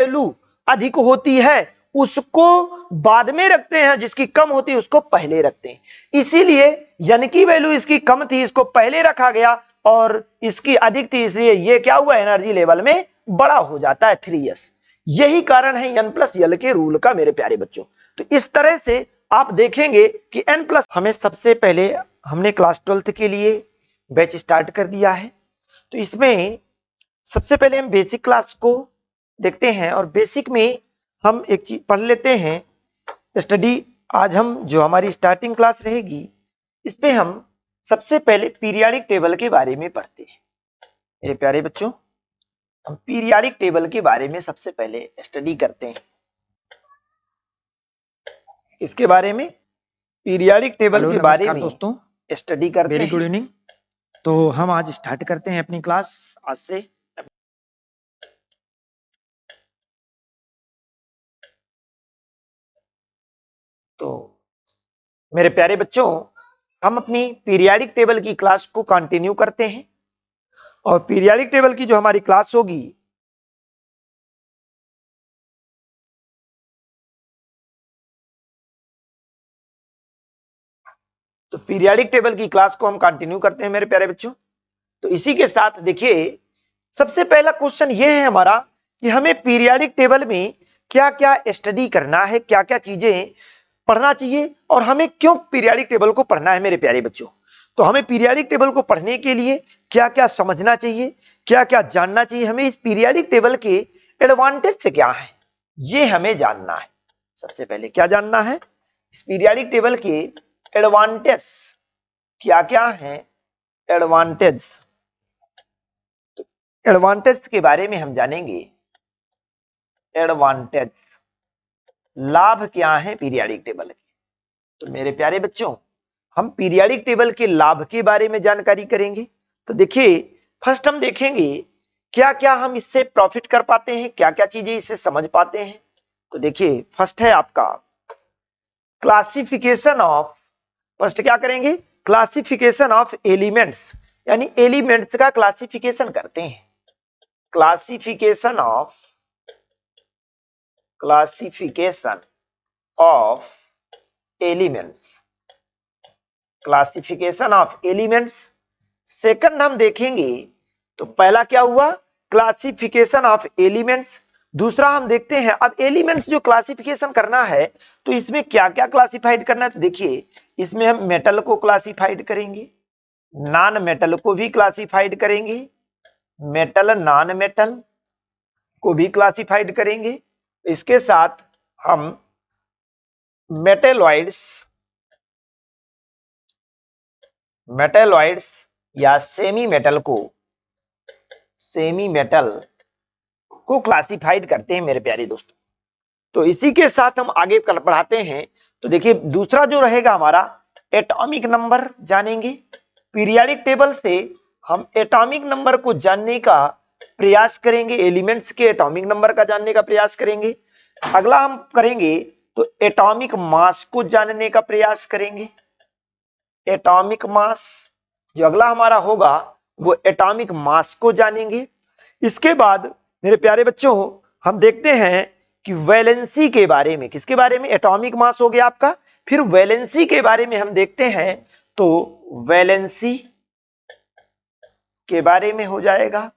Value अधिक होती है उसको बाद में रखते हैं, जिसकी कम होती है उसको पहले रखते हैं। इसीलिए n की वैल्यू इसकी कम थी, इसको पहले रखा गया, और इसकी अधिक थी, इसलिए ये क्या हुआ, एनर्जी लेवल में बड़ा हो जाता है 3s। यही कारण है n+l के रूल का मेरे प्यारे बच्चों। तो इस तरह से आप देखेंगे कि n+, हमें सबसे पहले हमने क्लास 12th के लिए बैच स्टार्ट कर दिया है। तो इसमें सबसे पहले हम बेसिक क्लास को देखते हैं, और बेसिक में हम एक चीज पढ़ लेते हैं स्टडी। आज हम जो हमारी स्टार्टिंग क्लास रहेगी इसमें हम सबसे पहले पीरियाडिक टेबल के बारे में पढ़ते हैं। मेरे प्यारे बच्चों, हम पीरियाडिक टेबल के बारे में सबसे पहले स्टडी करते हैं। इसके बारे में, पीरियाडिक टेबल के बारे में दोस्तों स्टडी करते हैं। Very good evening. तो हम आज स्टार्ट करते हैं अपनी क्लास आज से। तो मेरे प्यारे बच्चों, हम अपनी पीरियाडिक टेबल की क्लास को कंटिन्यू करते हैं, और पीरियाडिक टेबल की जो हमारी क्लास होगी तो पीरियाडिक टेबल की क्लास को हम कंटिन्यू करते हैं मेरे प्यारे बच्चों। तो इसी के साथ देखिए, सबसे पहला क्वेश्चन ये है हमारा कि हमें पीरियाडिक टेबल में क्या क्या स्टडी करना है, क्या क्या चीजें पढ़ना चाहिए, और हमें क्यों पीरियाडिक टेबल को पढ़ना है मेरे प्यारे बच्चों। तो हमें पीरियाडिक टेबल को पढ़ने के लिए क्या क्या समझना चाहिए, क्या क्या जानना चाहिए, हमें इस पीरियाडिक टेबल के एडवांटेज से क्या है ये हमें जानना है। सबसे पहले क्या जानना है, इस पीरियाडिक टेबल के एडवांटेज क्या क्या है, एडवांटेज। तो एडवांटेज के बारे में हम जानेंगे। एडवांटेज, लाभ क्या है पीरियाडिक टेबल के। तो मेरे प्यारे बच्चों, हम पीरियाडिक टेबल के लाभ के बारे में जानकारी करेंगे। तो देखिए, फर्स्ट हम देखेंगे क्या क्या हम इससे प्रॉफिट कर पाते हैं, क्या क्या चीजें इससे समझ पाते हैं। तो देखिए, फर्स्ट है आपका क्लासिफिकेशन ऑफ, फर्स्ट क्या करेंगे, क्लासिफिकेशन ऑफ एलिमेंट्स, यानी एलिमेंट्स का क्लासिफिकेशन करते हैं। Classification of elements, classification of elements. Second हम देखेंगे, तो पहला क्या हुआ, क्लासिफिकेशन ऑफ एलिमेंट्स। दूसरा हम देखते हैं, अब एलिमेंट्स जो क्लासिफिकेशन करना है तो इसमें क्या क्या क्लासिफाइड करना है। तो देखिए, इसमें हम मेटल को क्लासिफाइड करेंगे, नॉन मेटल को भी क्लासिफाइड करेंगे, मेटल नॉन मेटल को भी क्लासिफाइड करेंगे। इसके साथ हम मेटेलॉइड्स या सेमी मेटल को क्लासिफाइड करते हैं मेरे प्यारे दोस्तों। तो इसी के साथ हम आगे बढ़ाते हैं। तो देखिए, दूसरा जो रहेगा हमारा एटॉमिक नंबर जानेंगे। पीरियाडिक टेबल से हम एटॉमिक नंबर को जानने का प्रयास करेंगे, एलिमेंट्स के एटॉमिक नंबर का जानने का प्रयास करेंगे। अगला हम करेंगे तो एटॉमिक मास को जानने का प्रयास करेंगे। एटॉमिक मास जो अगला हमारा होगा वो एटॉमिक मास को जानेंगे। इसके बाद मेरे प्यारे बच्चों, हम देखते हैं कि वैलेंसी के बारे में, किसके बारे में, एटॉमिक मास हो गया आपका, फिर वैलेंसी के बारे में हम देखते हैं। तो वैलेंसी के बारे में हो जाएगा।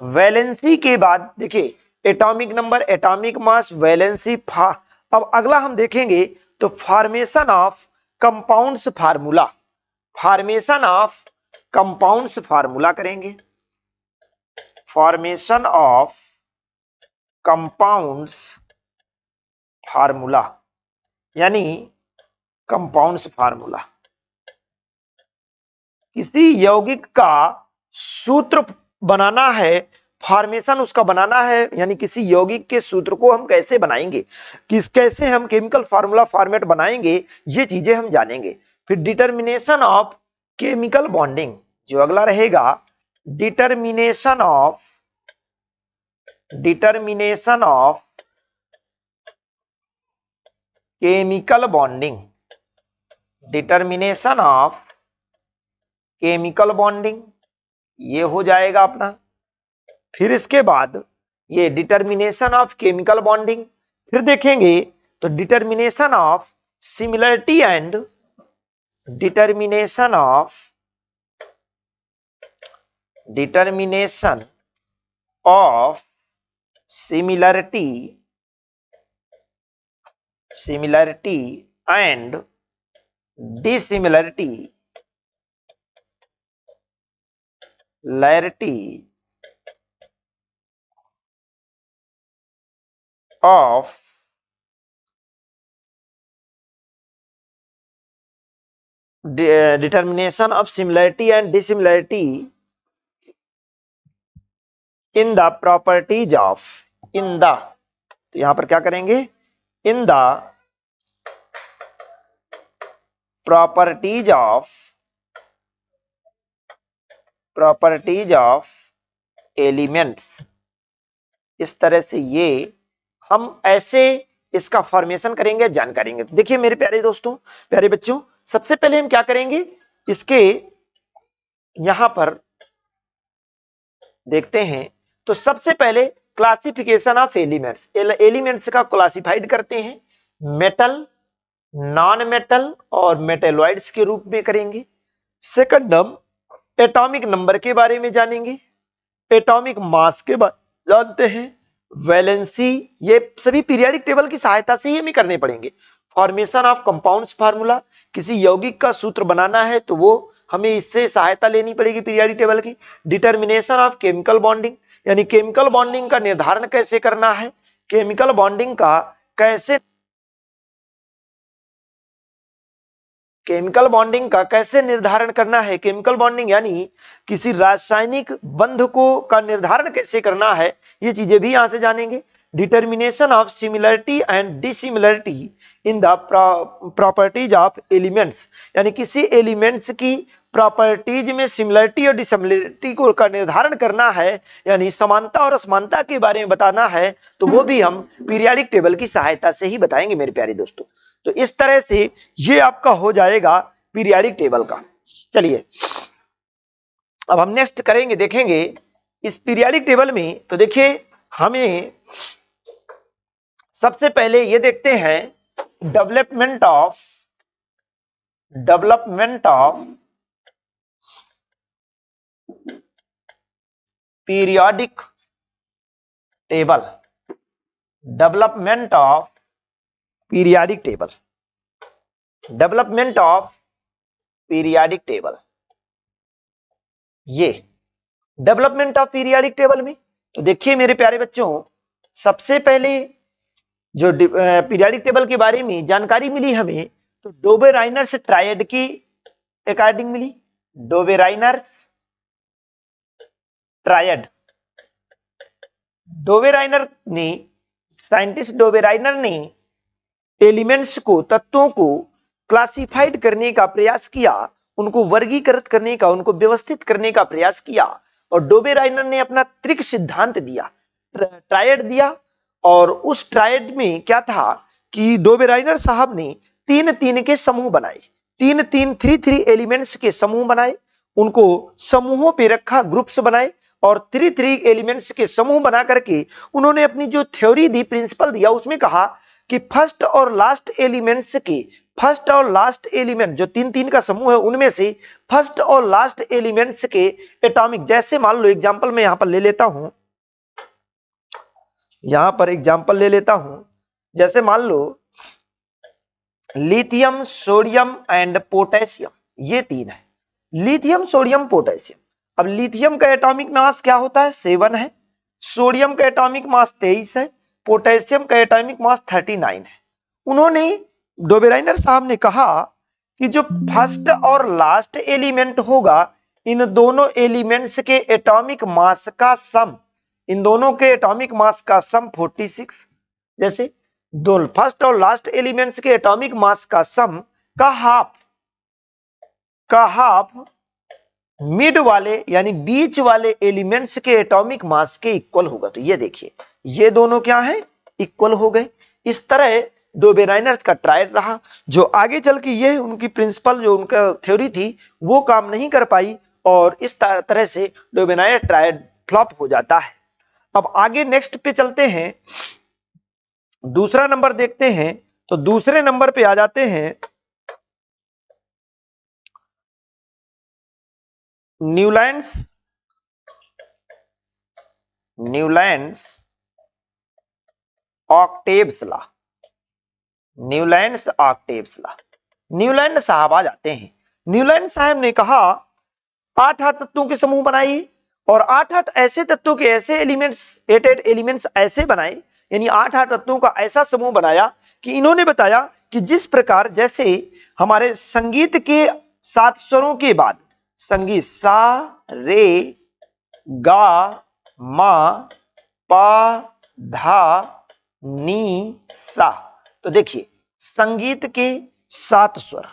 वैलेंसी के बाद देखिए, atomic number, atomic mass, valency, अब अगला हम देखेंगे तो formation of compounds formula, formation of compounds formula करेंगे। फॉर्मेशन ऑफ कंपाउंड्स फार्मूला, यानी कंपाउंड्स फार्मूला, किसी यौगिक का सूत्र बनाना है, फॉर्मेशन उसका बनाना है, यानी किसी यौगिक के सूत्र को हम कैसे बनाएंगे, कैसे हम केमिकल फार्मूला फॉर्मेट बनाएंगे, ये चीजें हम जानेंगे। फिर डिटर्मिनेशन ऑफ केमिकल बॉन्डिंग, जो अगला रहेगा determination of chemical bonding, determination of chemical bonding, ये हो जाएगा अपना। फिर इसके बाद ये डिटर्मिनेशन ऑफ केमिकल बॉन्डिंग। फिर देखेंगे तो determination of similarity and determination of similarity and dissimilarity of determination of similarity and dissimilarity in the properties of in the, तो यहां पर क्या करेंगे, in the properties of elements. इस तरह से ये हम ऐसे इसका फॉर्मेशन करेंगे, जान करेंगे। तो देखिए मेरे प्यारे दोस्तों, प्यारे बच्चों, सबसे पहले हम क्या करेंगे, इसके यहां पर देखते हैं। तो सबसे पहले क्लासिफिकेशन ऑफ एलिमेंट्स, एलिमेंट्स का क्लासिफाइड करते हैं, मेटल, नॉन मेटल और मेटेलॉइड्स के रूप में करेंगे। सेकंड हम एटॉमिक नंबर के बारे में जानेंगे, एटॉमिक मास के बारे जानते हैं, वैलेंसी, ये सभी पीरियोडिक टेबल की सहायता से ही हमें करने पड़ेंगे। फॉर्मेशन ऑफ कंपाउंड्स फार्मूला, किसी यौगिक का सूत्र बनाना है तो वो हमें इससे सहायता लेनी पड़ेगी पीरियोडिक टेबल की। डिटर्मिनेशन ऑफ केमिकल बॉन्डिंग, यानी केमिकल बॉन्डिंग का निर्धारण कैसे करना है, केमिकल बॉन्डिंग का कैसे निर्धारण करना है, केमिकल बॉन्डिंग यानी किसी रासायनिक बंध को का निर्धारण कैसे करना है, ये चीजें भी यहां से जानेंगे। Determination of similarity and dissimilarity in the properties of elements, यानी किसी एलिमेंट्स की प्रॉपर्टीज में सिमिलरिटी और डिसिमिलरिटी को का निर्धारण करना है, यानी समानता और असमानता के बारे में बताना है, तो वो भी हम पीरियोडिक टेबल की सहायता से ही बताएंगे मेरे प्यारे दोस्तों। तो इस तरह से ये आपका हो जाएगा पीरियोडिक टेबल का। चलिए अब हम नेक्स्ट करेंगे, देखेंगे इस पीरियोडिक टेबल में। तो देखिए हमें सबसे पहले ये देखते हैं development of periodic table, development of periodic table, development of periodic table, ये डेवलपमेंट ऑफ पीरियोडिक टेबल में। तो देखिए मेरे प्यारे बच्चों, सबसे पहले जो पीरियोडिक टेबल के बारे में जानकारी मिली हमें, तो डोबेराइनर्स ट्रायड की अकॉर्डिंग मिली। डोबेराइनर्स ट्रायड, डोबेराइनर ने, साइंटिस्ट डोबेराइनर ने एलिमेंट्स को, तत्वों को क्लासिफाइड करने का प्रयास किया, उनको वर्गीकृत करने का, उनको व्यवस्थित करने का प्रयास किया, और डोबेराइनर ने अपना त्रिक सिद्धांत दिया, ट्रायड दिया। और उस ट्रायड में क्या था कि डोबेराइनर साहब ने 3-3 के समूह बनाए, 3 एलिमेंट्स के समूह बनाए, उनको समूहों पे रखा, ग्रुप्स बनाए, और 3 एलिमेंट्स के समूह बना करके उन्होंने अपनी जो थ्योरी दी, प्रिंसिपल दिया, उसमें कहा कि फर्स्ट और लास्ट एलिमेंट जो 3 का समूह है, उनमें से फर्स्ट और लास्ट एलिमेंट्स के एटॉमिक, जैसे मान लो एग्जांपल मैं यहां पर ले लेता हूं, जैसे मान लो लिथियम, सोडियम एंड पोटेशियम, ये 3 है, लिथियम, सोडियम, पोटेशियम। अब लिथियम का एटॉमिक मास क्या होता है, 7 है, सोडियम का एटॉमिक मास 23 है, पोटेशियम का एटॉमिक मास 39 है। उन्होंने, डोबेराइनर साहब ने कहा कि जो फर्स्ट और लास्ट एलिमेंट होगा, इन दोनों एलिमेंट्स के एटॉमिक मास का सम, इन दोनों के एटॉमिक मास का सम 46, जैसे दो फर्स्ट और लास्ट एलिमेंट्स के एटॉमिक मास का सम का हाफ मिड वाले यानी बीच वाले एलिमेंट्स के एटॉमिक मास के इक्वल होगा। तो ये देखिए, ये दोनों क्या है, इक्वल हो गए। इस तरह डोबेराइनर का ट्रायल रहा, जो आगे चल के ये उनकी प्रिंसिपल, जो उनका थ्योरी थी, वो काम नहीं कर पाई, और इस तरह से डोबेराइनर ट्रायल फ्लॉप हो जाता है। अब आगे नेक्स्ट पे चलते हैं, दूसरा नंबर देखते हैं। तो दूसरे नंबर पे आ जाते हैं Newlands octaves law. Newlands octaves law. Newland साहब आ जाते हैं। न्यूलैंड साहब ने कहा 8 तत्वों के समूह बनाई और 8 ऐसे तत्वों के ऐसे एलिमेंट्स 8 एलिमेंट्स ऐसे बनाए, यानी 8 तत्वों का ऐसा समूह बनाया कि इन्होंने बताया कि जिस प्रकार जैसे हमारे संगीत के 7 स्वरों के बाद संगीत सा रे गा मा पा धा नी सा। तो देखिए संगीत के 7 स्वर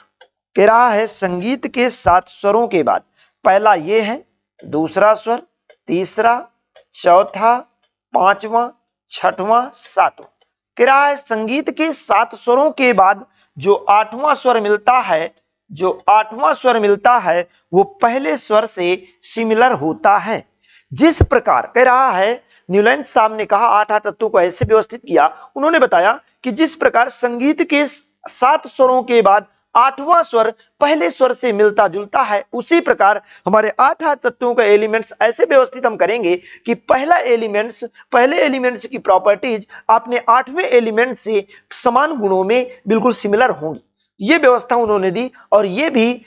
कह रहा है, संगीत के 7 स्वरों के बाद पहला ये है, दूसरा स्वर, तीसरा, चौथा, पांचवा, छठवां, सातवां। कह रहा है संगीत के 7 स्वरों के बाद जो 8वां स्वर मिलता है, जो 8वां स्वर मिलता है वो पहले स्वर से सिमिलर होता है। जिस प्रकार कह रहा है, न्यूलैंड साहब ने कहा 8 तत्वों को ऐसे व्यवस्थित किया, उन्होंने बताया कि जिस प्रकार संगीत के 7 स्वरों के बाद 8वां स्वर पहले स्वर से मिलता जुलता है, उसी प्रकार हमारे 8 तत्वों का एलिमेंट्स ऐसे व्यवस्थित हम करेंगे कि पहले एलिमेंट्स की प्रॉपर्टीज अपने 8वें एलिमेंट से समान गुणों में बिल्कुल सिमिलर होंगी। ये व्यवस्था उन्होंने दी और ये भी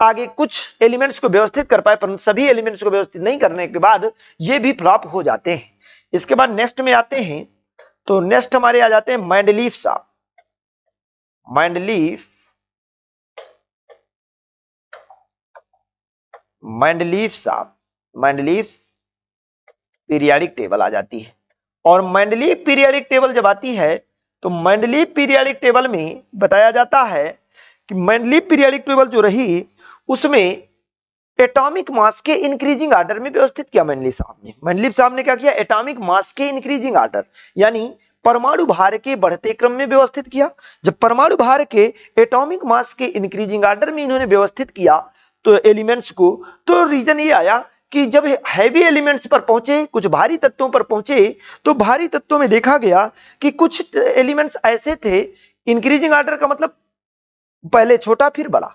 आगे कुछ एलिमेंट्स को व्यवस्थित कर पाए, परंतु सभी एलिमेंट्स को व्यवस्थित नहीं करने के बाद ये भी फ्लॉप हो जाते हैं। इसके बाद नेक्स्ट में आते हैं, तो नेक्स्ट हमारे आ जाते हैं मेंडलीफ साहब। मेंडलीफ पीरियाडिक टेबल आ जाती है। और मेंडलीफ पीरियाडिक टेबल जब आती है तो मेंडलीफ पीरियाडिक टेबल में बताया जाता है कि मेंडलीफ पीरियाडिक टेबल जो रही उसमें एटॉमिक मास के इंक्रीजिंग आर्डर में व्यवस्थित किया मेंडलीफ साहब ने क्या किया, एटॉमिक मास के इंक्रीजिंग आर्डर यानी परमाणु भार के बढ़ते क्रम में व्यवस्थित किया। जब परमाणु भार के एटॉमिक मास के इंक्रीजिंग आर्डर में इन्होंने व्यवस्थित किया तो एलिमेंट्स को, तो रीजन ये आया कि जब हैवी एलिमेंट्स पर पहुंचे, कुछ भारी तत्वों पर पहुंचे, तो भारी तत्वों में देखा गया कि कुछ एलिमेंट्स ऐसे थे, इंक्रीजिंग आर्डर का मतलब पहले छोटा फिर बड़ा,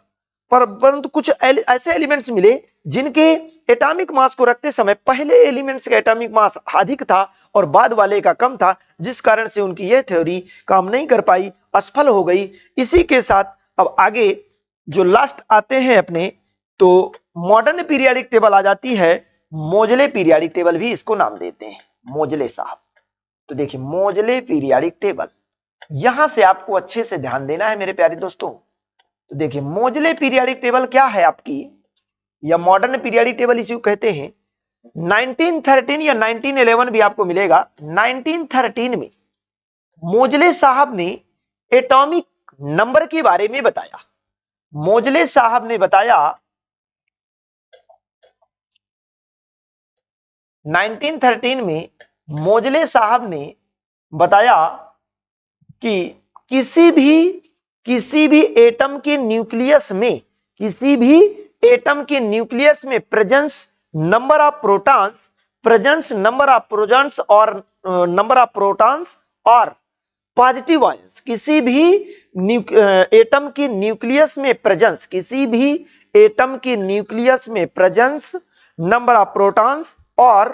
परंतु कुछ ऐसे एलिमेंट्स मिले जिनके एटॉमिक मास को रखते समय पहले एलिमेंट्स का एटॉमिक मास अधिक था और बाद वाले का कम था, जिस कारण से उनकी यह थ्योरी काम नहीं कर पाई, असफल हो गई। इसी के साथ अब आगे जो लास्ट आते हैं अपने, तो मॉडर्न पीरियाडिक टेबल आ जाती है। मोजले पीरियाडिक टेबल भी इसको नाम देते हैं, मोजले साहब। तो देखिए मोजले पीरियाडिक टेबल, यहां से आपको अच्छे से ध्यान देना है मेरे प्यारे दोस्तों। तो देखिए मोजले पीरियाडिक टेबल क्या है आपकी, या मॉडर्न पीरियाडिक टेबल इसी को कहते हैं। 1913 या 1911 भी आपको मिलेगा। 1913 में मोजले साहब ने एटॉमिक नंबर के बारे में बताया। मोजले साहब ने बताया 1913 में मोजले साहब ने बताया कि किसी भी एटम के न्यूक्लियस में, किसी भी एटम के न्यूक्लियस में presence number of protons, presence number of protons और नंबर ऑफ प्रोटॉन्स और पॉजिटिव आयंस, किसी भी एटम के न्यूक्लियस में प्रेजेंस, किसी भी एटम के न्यूक्लियस में प्रेजेंस नंबर ऑफ प्रोटॉन्स और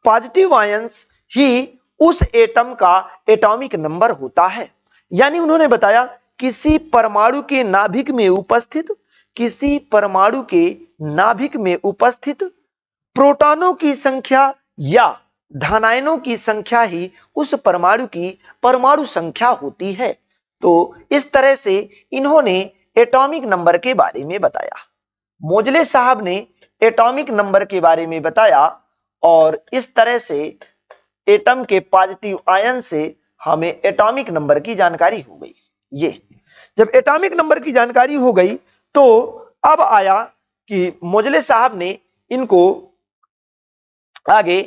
पॉजिटिव आयंस ही उस एटम का एटॉमिक नंबर होता है। यानी उन्होंने बताया किसी परमाणु के नाभिक में उपस्थित, किसी परमाणु के नाभिक में उपस्थित प्रोटॉनों की संख्या या धनायनों की संख्या ही उस परमाणु की परमाणु संख्या होती है। तो इस तरह से इन्होंने एटॉमिक नंबर के बारे में बताया। मोजले साहब ने एटॉमिक नंबर के बारे में बताया और इस तरह से एटम के पॉजिटिव आयन से हमें एटॉमिक नंबर की जानकारी हो गई। ये जब एटॉमिक नंबर की जानकारी हो गई तो अब आया कि मोजले साहब ने इनको आगे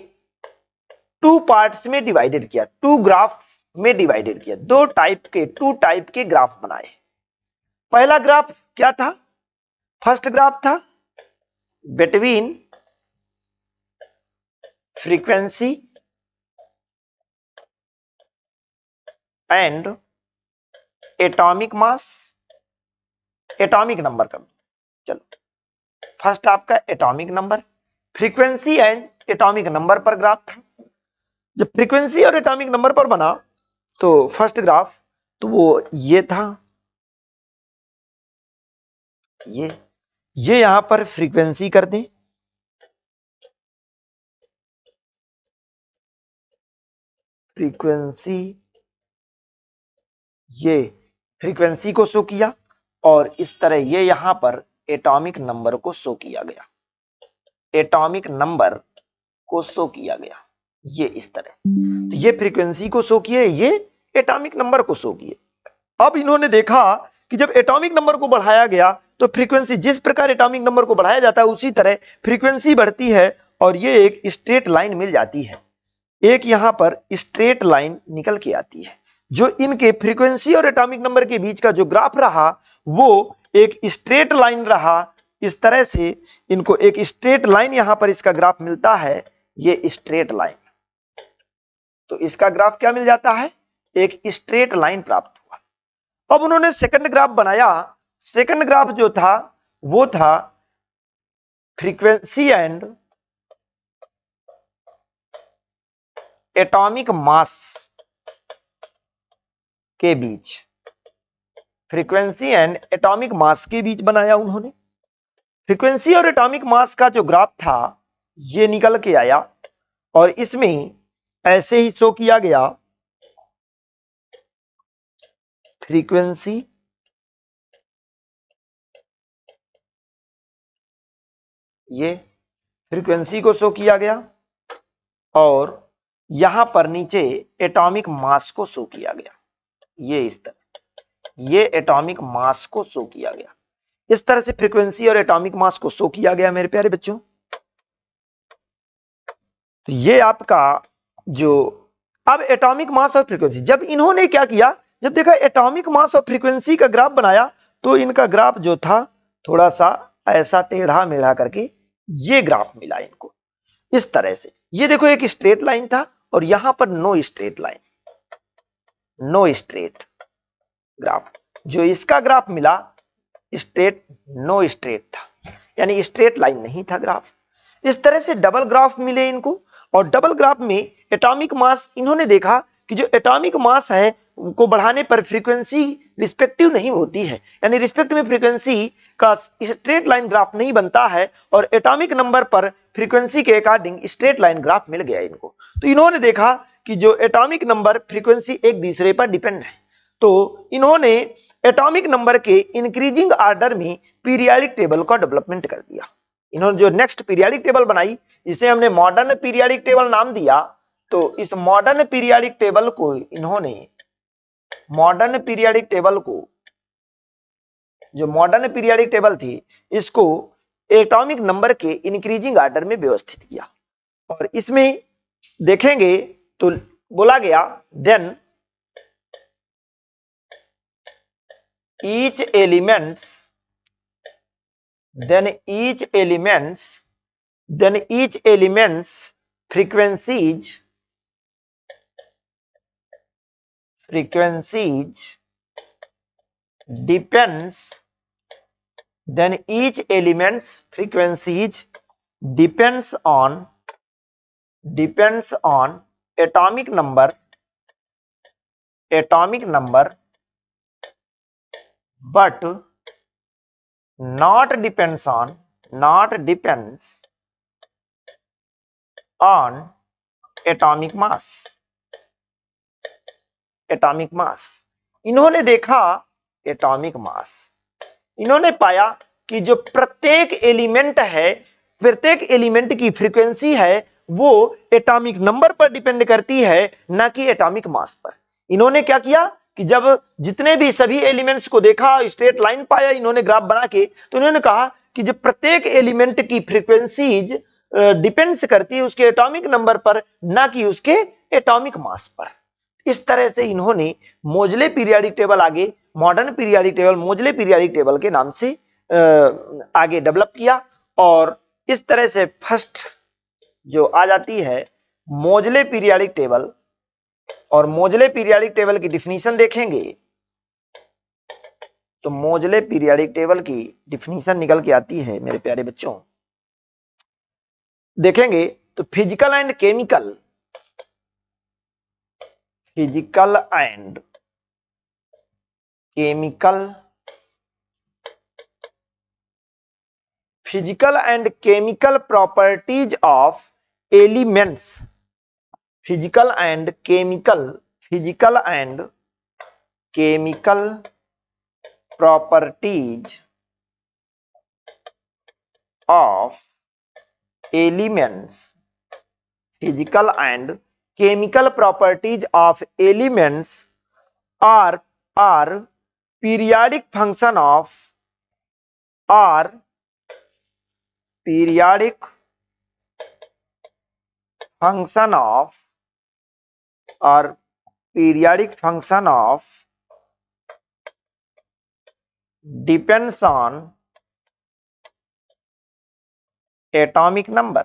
2 पार्ट्स में डिवाइडेड किया, 2 ग्राफ में डिवाइडेड किया। 2 टाइप के ग्राफ बनाए। पहला ग्राफ क्या था, फर्स्ट ग्राफ था between frequency and atomic mass, atomic number कर दो। चलो फर्स्ट आपका atomic number, frequency and atomic number पर ग्राफ था। जब फ्रीक्वेंसी और एटॉमिक नंबर पर बना तो फर्स्ट ग्राफ तो वो ये था, ये यहां पर फ्रीक्वेंसी कर दें, फ्रीक्वेंसी, ये फ्रीक्वेंसी को शो किया और इस तरह ये यहां पर एटॉमिक नंबर को शो किया गया, एटॉमिक नंबर को शो किया गया, ये इस तरह। तो ये फ्रीक्वेंसी को शो किए, ये एटॉमिक नंबर को शो किए। अब इन्होंने देखा कि जब एटॉमिक नंबर को बढ़ाया गया तो फ्रीक्वेंसी, जिस प्रकार एटॉमिक नंबर को बढ़ाया जाता है उसी तरह फ्रीक्वेंसी बढ़ती है और ये एक स्ट्रेट लाइन मिल जाती है, एक यहां पर स्ट्रेट लाइन निकल के आती है। जो इनके फ्रीक्वेंसी और एटॉमिक नंबर के बीच का जो ग्राफ रहा वो एक स्ट्रेट लाइन रहा। इस तरह से इनको एक स्ट्रेट लाइन यहां पर इसका ग्राफ मिलता है, ये स्ट्रेट लाइन। तो इसका ग्राफ क्या मिल जाता है, एक स्ट्रेट लाइन प्राप्त हुआ। अब उन्होंने सेकंड ग्राफ बनाया, सेकंड ग्राफ जो था वो था फ्रीक्वेंसी एंड एटॉमिक मास के बीच, फ्रीक्वेंसी एंड एटॉमिक मास के बीच बनाया उन्होंने। फ्रीक्वेंसी और एटॉमिक मास का जो ग्राफ था ये निकल के आया और इसमें ऐसे ही शो किया गया, फ्रीक्वेंसी ये फ्रीक्वेंसी को शो किया गया और यहां पर नीचे एटॉमिक मास को शो किया गया, ये इस तरह, ये एटॉमिक मास को शो किया गया। इस तरह से फ्रीक्वेंसी और एटॉमिक मास को शो किया गया मेरे प्यारे बच्चों। तो ये आपका जो अब एटॉमिक मास और फ्रीक्वेंसी, जब इन्होंने क्या किया, जब देखा एटॉमिक मास और फ्रीक्वेंसी का ग्राफ बनाया तो इनका ग्राफ जो था थोड़ा सा ऐसा टेढ़ा मेढ़ा करके ये ग्राफ मिला इनको इस तरह से। ये देखो एक स्ट्रेट लाइन था और यहां पर no straight line, no straight graph. जो इसका ग्राफ मिला स्ट्रेट, नो स्ट्रेट था, यानी स्ट्रेट लाइन नहीं था ग्राफ। इस तरह से डबल ग्राफ मिले इनको और डबल ग्राफ में एटॉमिक मास, इन्होंने देखा कि जो एटॉमिक मास है को बढ़ाने पर फ्रीक्वेंसी रिस्पेक्टिव नहीं होती है, यानी रिस्पेक्ट में फ्रीक्वेंसी का स्ट्रेट लाइन ग्राफ नहीं बनता है और एटॉमिक नंबर पर फ्रीक्वेंसी के अकॉर्डिंग स्ट्रेट लाइन ग्राफ मिल गया इनको। तो इन्होंने देखा कि जो एटॉमिक नंबर फ्रीक्वेंसी एक दूसरे पर डिपेंड है, तो इन्होंने एटॉमिक नंबर के इंक्रीजिंग ऑर्डर में पीरियाडिक टेबल का डेवलपमेंट कर दिया। इन्होंने जो नेक्स्ट पीरियाडिक टेबल बनाई, इसे हमने मॉडर्न पीरियाडिक टेबल नाम दिया। तो इस मॉडर्न पीरियाडिक टेबल को इन्होंने, मॉडर्न पीरियाडिक टेबल को, जो मॉडर्न पीरियाडिक टेबल थी इसको एटॉमिक नंबर के इंक्रीजिंग ऑर्डर में व्यवस्थित किया और इसमें देखेंगे तो बोला गया then each elements frequencies depends, then each elements frequencies depends on atomic number but not depends on atomic mass। इन्होंने देखा एटॉमिक मास, इन्होंने पाया कि जो प्रत्येक एलिमेंट है, प्रत्येक एलिमेंट की फ्रीक्वेंसी है वो एटॉमिक नंबर पर डिपेंड करती है, ना कि एटॉमिक मास पर। इन्होंने क्या किया कि जब जितने भी सभी एलिमेंट्स को देखा, स्ट्रेट लाइन पाया इन्होंने ग्राफ बना के, तो इन्होंने कहा कि जो प्रत्येक एलिमेंट की फ्रीक्वेंसीज डिपेंड्स करती है उसके एटॉमिक नंबर पर, ना कि उसके एटॉमिक मास पर। इस तरह से इन्होंने मोजले पीरियाडिक टेबल आगे मॉडर्न पीरियाडिक टेबल, मोजले पीरियाडिक टेबल के नाम से आगे डेवलप किया और इस तरह से फर्स्ट जो आ जाती है मोजले पीरियाडिक टेबल, और मोजले पीरियाडिक टेबल की डिफिनीशन देखेंगे तो मोजले पीरियाडिक टेबल की डिफिनीशन निकल के आती है मेरे प्यारे बच्चों। देखेंगे तो physical and chemical, physical and chemical, physical and chemical properties of elements, physical and chemical, physical and chemical properties of elements, physical and chemical properties of elements are periodic function of, are periodic function of, or periodic function of depends on atomic number,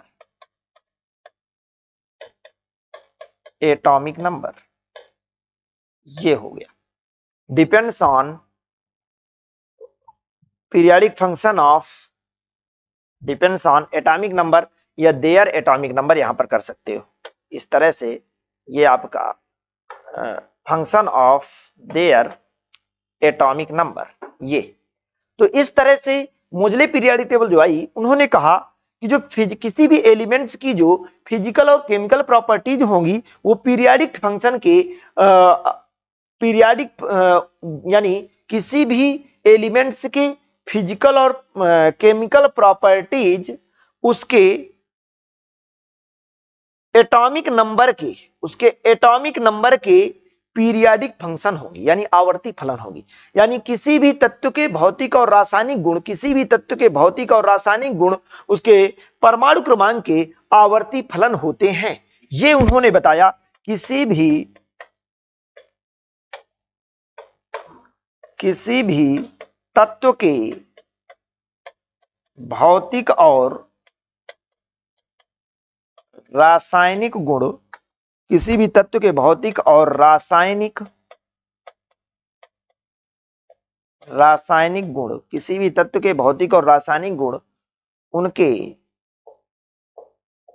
atomic number, ये हो गया depends on periodic function of, depends on atomic number या their atomic number यहां पर कर सकते हो। इस तरह से ये आपका function of their atomic number, ये तो इस तरह से मोजले पीरियाडिक टेबल जो आई, उन्होंने कहा कि जो किसी भी एलिमेंट्स की जो फिजिकल और केमिकल प्रॉपर्टीज होंगी वो पीरियाडिक फंक्शन के पीरियाडिक यानी किसी भी एलिमेंट्स के फिजिकल और केमिकल प्रॉपर्टीज उसके एटॉमिक नंबर के, उसके एटॉमिक नंबर के पीरियाडिक फंक्शन होगी, यानी आवर्ती फलन होगी। यानी किसी भी तत्व के भौतिक और रासायनिक गुण, किसी भी तत्व के भौतिक और रासायनिक गुण उसके परमाणु क्रमांक के आवर्ती फलन होते हैं। ये उन्होंने बताया किसी भी तत्व के भौतिक और रासायनिक गुण, किसी भी तत्व के भौतिक और रासायनिक गुण, किसी भी तत्व के भौतिक और रासायनिक गुण उनके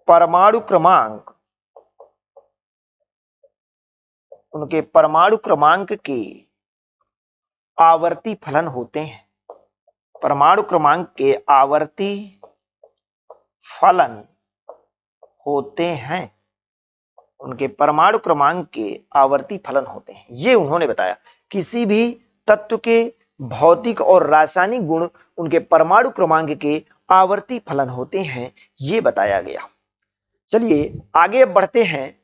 परमाणु क्रमांक, उनके परमाणु क्रमांक के आवर्ती फलन होते हैं, परमाणु क्रमांक के आवर्ती फलन होते हैं, उनके परमाणु क्रमांक के आवर्ती फलन होते हैं। ये उन्होंने बताया किसी भी तत्व के भौतिक और रासायनिक गुण उनके परमाणु क्रमांक के आवर्ती फलन होते हैं, ये बताया गया। चलिए आगे अब बढ़ते हैं।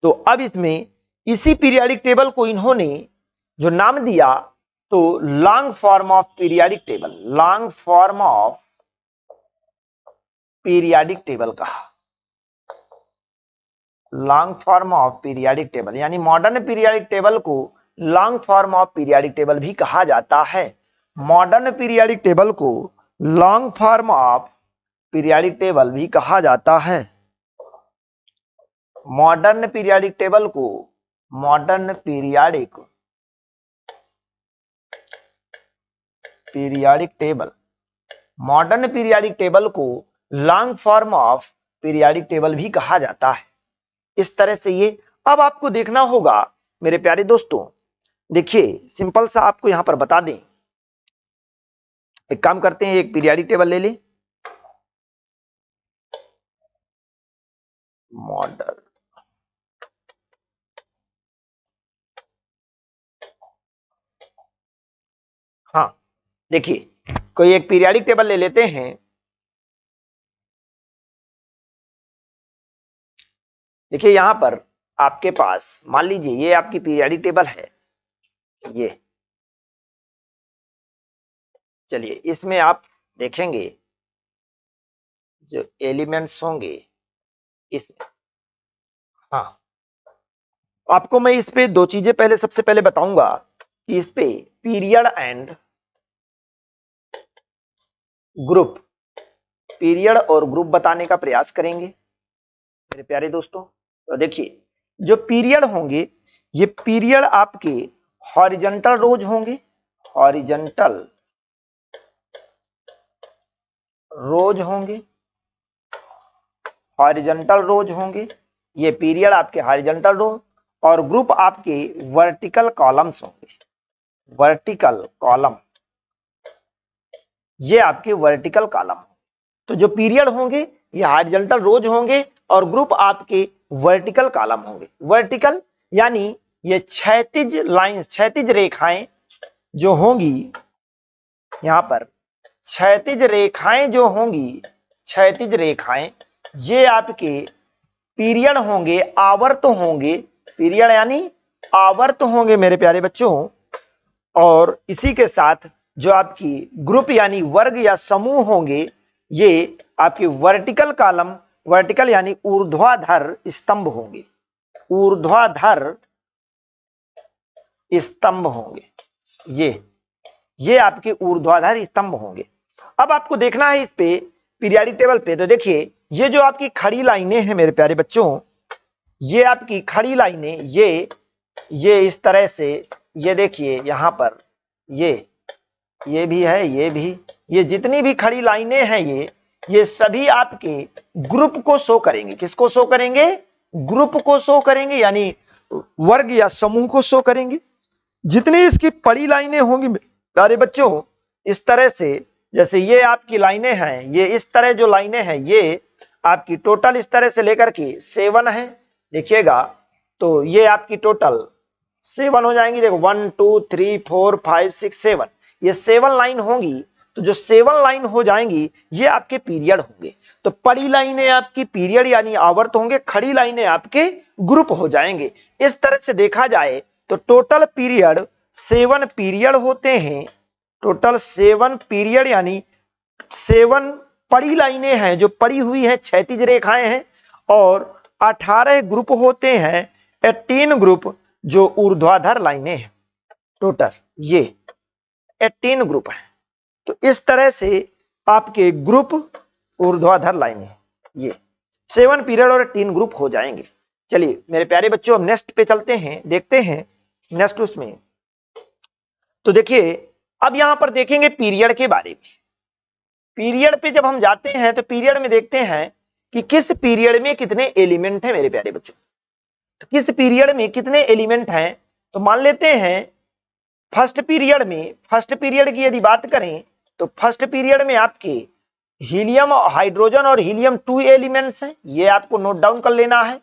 तो अब इसमें इसी पीरियाडिक टेबल को इन्होंने जो नाम दिया तो long form of periodic table, long form of periodic table कहा, long form of periodic table, यानी मॉडर्न पीरियाडिक टेबल को long form of periodic table भी कहा जाता है। मॉडर्न पीरियाडिक टेबल को long form of periodic table भी कहा जाता है। मॉडर्न पीरियाडिक टेबल को, modern periodic table, modern periodic table को long form of periodic table भी कहा जाता है। इस तरह से ये अब आपको देखना होगा मेरे प्यारे दोस्तों। देखिए सिंपल सा आपको यहां पर बता दें, एक काम करते हैं, एक पीरियाडिक टेबल ले लें, मॉडर्न, हाँ देखिए कोई एक पीरियाडिक टेबल ले लेते हैं। देखिए यहां पर आपके पास मान लीजिए ये आपकी पीरियाडिक टेबल है, ये चलिए इसमें आप देखेंगे जो एलिमेंट्स होंगे इसमें, हाँ आपको मैं इस पे दो चीजें पहले सबसे पहले बताऊंगा कि इस पे पीरियड एंड ग्रुप, पीरियड और ग्रुप बताने का प्रयास करेंगे मेरे प्यारे दोस्तों। तो देखिए जो पीरियड होंगे, ये पीरियड आपके हॉरिजॉन्टल रोज होंगे, हॉरिजॉन्टल रोज होंगे, हॉरिजॉन्टल रोज होंगे, ये पीरियड आपके हॉरिजॉन्टल रोज, और ग्रुप आपके वर्टिकल कॉलम्स होंगे, वर्टिकल कॉलम, ये आपके वर्टिकल कॉलम। तो जो पीरियड होंगे ये हॉरिजॉन्टल रोज होंगे और ग्रुप आपके वर्टिकल कॉलम होंगे। वर्टिकल यानी ये क्षैतिज लाइन, क्षैतिज रेखाएं जो होंगी, यहां पर क्षैतिज रेखाएं जो होंगी, क्षैतिज रेखाएं, ये आपके पीरियड होंगे, आवर्त होंगे, पीरियड यानी आवर्त होंगे मेरे प्यारे बच्चों। और इसी के साथ जो आपकी ग्रुप यानी वर्ग या समूह होंगे, ये आपके वर्टिकल कॉलम, वर्टिकल यानी ऊर्ध्वाधर स्तंभ होंगे, ऊर्ध्वाधर स्तंभ होंगे, ये आपके ऊर्ध्वाधर स्तंभ होंगे। अब आपको देखना है इस पे पीरियाडिक टेबल पे, तो देखिए ये जो आपकी खड़ी लाइनें हैं मेरे प्यारे बच्चों, ये आपकी खड़ी लाइनें, ये इस तरह से, ये देखिए यहां पर ये भी है, ये भी, ये जितनी भी खड़ी लाइनें हैं ये सभी आपके ग्रुप को शो करेंगे। किसको शो करेंगे? ग्रुप को शो करेंगे, यानी वर्ग या समूह को शो करेंगे। जितनी इसकी पड़ी लाइनें होंगी प्यारे बच्चों, इस तरह से, जैसे ये आपकी लाइनें हैं, ये इस तरह जो लाइनें हैं, ये आपकी टोटल इस तरह से लेकर के 7 है, देखिएगा। तो ये आपकी टोटल 7 हो जाएंगी। देखो 1 2 3 4 5 6 7, ये 7 लाइन होंगी। तो जो 7 लाइन हो जाएंगी ये आपके पीरियड होंगे। तो पड़ी लाइनें आपकी पीरियड यानी आवर्त होंगे, खड़ी लाइनें आपके ग्रुप हो जाएंगे। इस तरह से देखा जाए तो टोटल पीरियड 7 पीरियड होते हैं, टोटल 7 पीरियड यानी 7 पड़ी लाइनें हैं जो पड़ी हुई हैं, क्षैतिज रेखाएं हैं, और 18 ग्रुप होते हैं, 18 ग्रुप जो ऊर्ध्वाधर लाइनें हैं। टोटल ये 18 ग्रुप है। तो इस तरह से आपके ग्रुप ऊर्ध्वाधर लाइनें, ये 7 पीरियड और 3 ग्रुप हो जाएंगे। चलिए मेरे प्यारे बच्चों अब नेक्स्ट पे चलते हैं, देखते हैं नेक्स्ट उसमें। तो देखिए अब यहां पर देखेंगे पीरियड के बारे में। पीरियड पे जब हम जाते हैं तो पीरियड में देखते हैं कि किस पीरियड में कितने एलिमेंट हैं मेरे प्यारे बच्चों। तो किस पीरियड में कितने एलिमेंट हैं, तो मान लेते हैं फर्स्ट पीरियड में, फर्स्ट पीरियड की यदि बात करें तो फर्स्ट पीरियड में आपके हीलियम, हाइड्रोजन और हीलियम 2 एलिमेंट्स हैं, ये आपको नोट डाउन कर लेना है।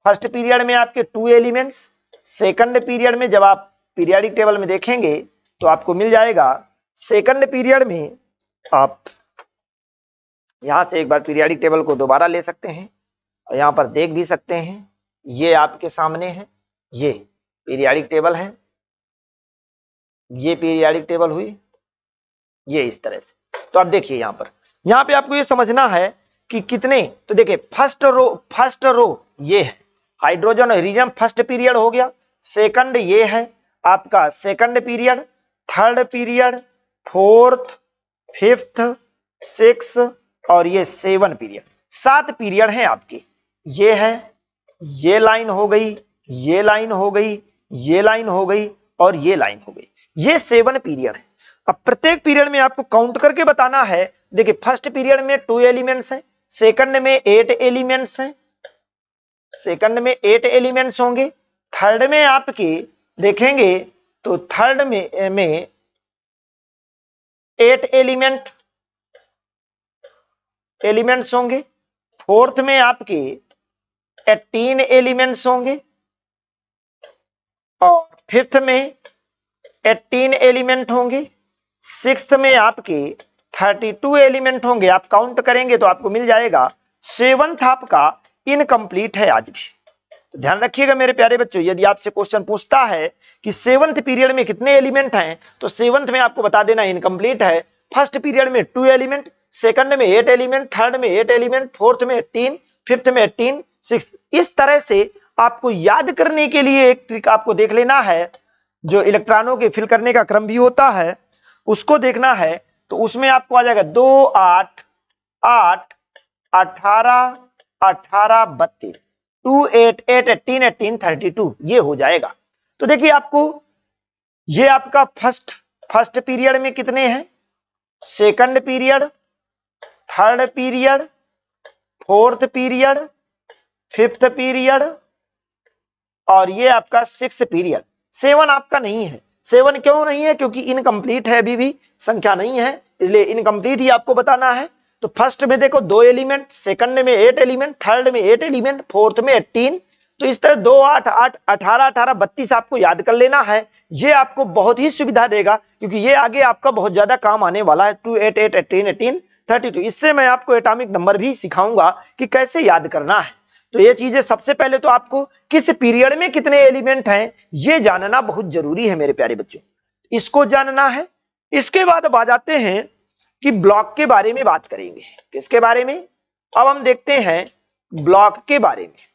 फर्स्ट पीरियड में आपके 2 एलिमेंट्स। सेकंड पीरियड में जब आप पीरियाडिक टेबल में देखेंगे तो आपको मिल जाएगा, सेकंड पीरियड में आप यहां से एक बार पीरियाडिक टेबल को दोबारा ले सकते हैं और यहां पर देख भी सकते हैं, ये आपके सामने है, ये पीरियाडिक टेबल है, ये पीरियाडिक टेबल हुई, ये इस तरह से। तो आप देखिए यहां पे आपको ये समझना है कि कितने, तो देखिए फर्स्ट रो ये है हाइड्रोजन और हीलियम, फर्स्ट पीरियड हो गया। सेकंड ये है आपका second period, third period, fourth, fifth, 6 और ये 7 पीरियड, 7 पीरियड हैं आपके। ये है, ये लाइन हो गई, ये लाइन हो गई, ये लाइन हो गई और ये लाइन हो गई, ये 7 पीरियड है। अब प्रत्येक पीरियड में आपको काउंट करके बताना है। देखिए फर्स्ट पीरियड में 2 एलिमेंट्स हैं, सेकंड में 8 एलिमेंट्स हैं, सेकंड में 8 एलिमेंट्स होंगे, थर्ड में आपके देखेंगे तो थर्ड में 8 एलिमेंट्स होंगे, फोर्थ में आपके 18 एलिमेंट्स होंगे और फिफ्थ में 18 एलिमेंट होंगे, सिक्स्थ में आपके 32 एलिमेंट होंगे। आप काउंट करेंगे तो आपको मिल जाएगा। 7th आपका इनकम्प्लीट है आज भी। तो ध्यान रखिएगा मेरे प्यारे बच्चों, यदि आपसे क्वेश्चन पूछता है कि 7th पीरियड में कितने एलिमेंट हैं, तो 7th में आपको बता देना इनकम्प्लीट है। फर्स्ट पीरियड में 2 एलिमेंट, सेकंड में 8 एलिमेंट, थर्ड में 8 एलिमेंट, फोर्थ में 18, फिफ्थ में 18, सिक्स्थ। इस तरह से आपको याद करने के लिए एक ट्रिक आपको देख लेना है, जो इलेक्ट्रॉनों के फिल करने का क्रम भी होता है उसको देखना है। तो उसमें आपको आ जाएगा 2 8 8 18 18 32 2 8 8 18 18 32 ये हो जाएगा। तो देखिए आपको ये आपका फर्स्ट पीरियड में कितने हैं, second period, third period, fourth period, fifth period और ये आपका सिक्स्थ पीरियड। 7 आपका नहीं है। 7 क्यों नहीं है, क्योंकि इनकम्प्लीट है, अभी भी संख्या नहीं है, इसलिए इनकम्प्लीट ही आपको बताना है। तो फर्स्ट में देखो 2 एलिमेंट, सेकंड में 8 एलिमेंट, थर्ड में 8 एलिमेंट, फोर्थ में 18। तो इस तरह 2 8 8 18 18 32 आपको याद कर लेना है। ये आपको बहुत ही सुविधा देगा, क्योंकि ये आगे आपका बहुत ज्यादा काम आने वाला है। 2 8 8 18 18 32। इससे मैं आपको एटॉमिक नंबर भी सिखाऊंगा कि कैसे याद करना है। तो ये चीजें सबसे पहले तो आपको किस पीरियड में कितने एलिमेंट हैं ये जानना बहुत जरूरी है मेरे प्यारे बच्चों, इसको जानना है। इसके बाद अब आ जाते हैं कि ब्लॉक के बारे में बात करेंगे। किसके बारे में, अब हम देखते हैं ब्लॉक के बारे में।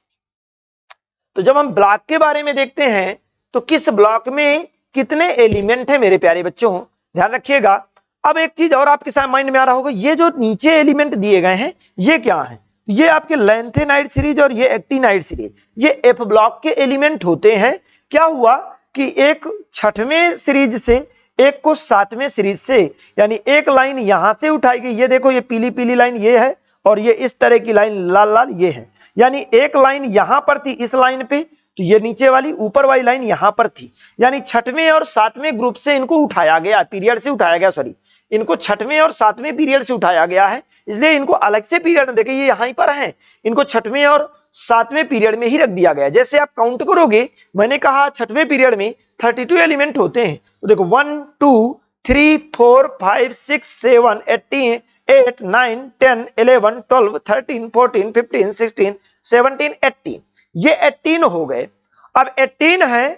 तो जब हम ब्लॉक के बारे में देखते हैं तो किस ब्लॉक में कितने एलिमेंट हैं मेरे प्यारे बच्चों, ध्यान रखिएगा। अब एक चीज और आपके साथ माइंड में आ रहा होगा, ये जो नीचे एलिमेंट दिए गए हैं ये क्या है, ये आपके लैंथेनाइड सीरीज और ये एक्टिनाइड सीरीज, ये एफ ब्लॉक के एलिमेंट होते हैं। क्या हुआ कि एक 6वें सीरीज से एक को 7वें सीरीज से, यानी एक लाइन यहां से उठाई गई, ये देखो ये पीली पीली लाइन ये है और ये इस तरह की लाइन लाल लाल ये है, यानी एक लाइन यहां पर थी इस लाइन पे, तो ये नीचे वाली ऊपर वाली लाइन यहां पर थी, यानी 6वें और 7वें ग्रुप से इनको उठाया गया, पीरियड से उठाया गया, सॉरी इनको 6वें और 7वें पीरियड से उठाया गया है, इसलिए इनको अलग से पीरियड में, देखिए ये यहां पर है, इनको 6वें और 7वें पीरियड में ही रख दिया गया। जैसे आप काउंट करोगे, मैंने कहा 6वें पीरियड में 32 एलिमेंट होते हैं, तो देखो 1 2 3 4 5 6 7 8 8 9 10 11 12 13 14 15 16 17 18, ये 18 हो गए। अब 18 है,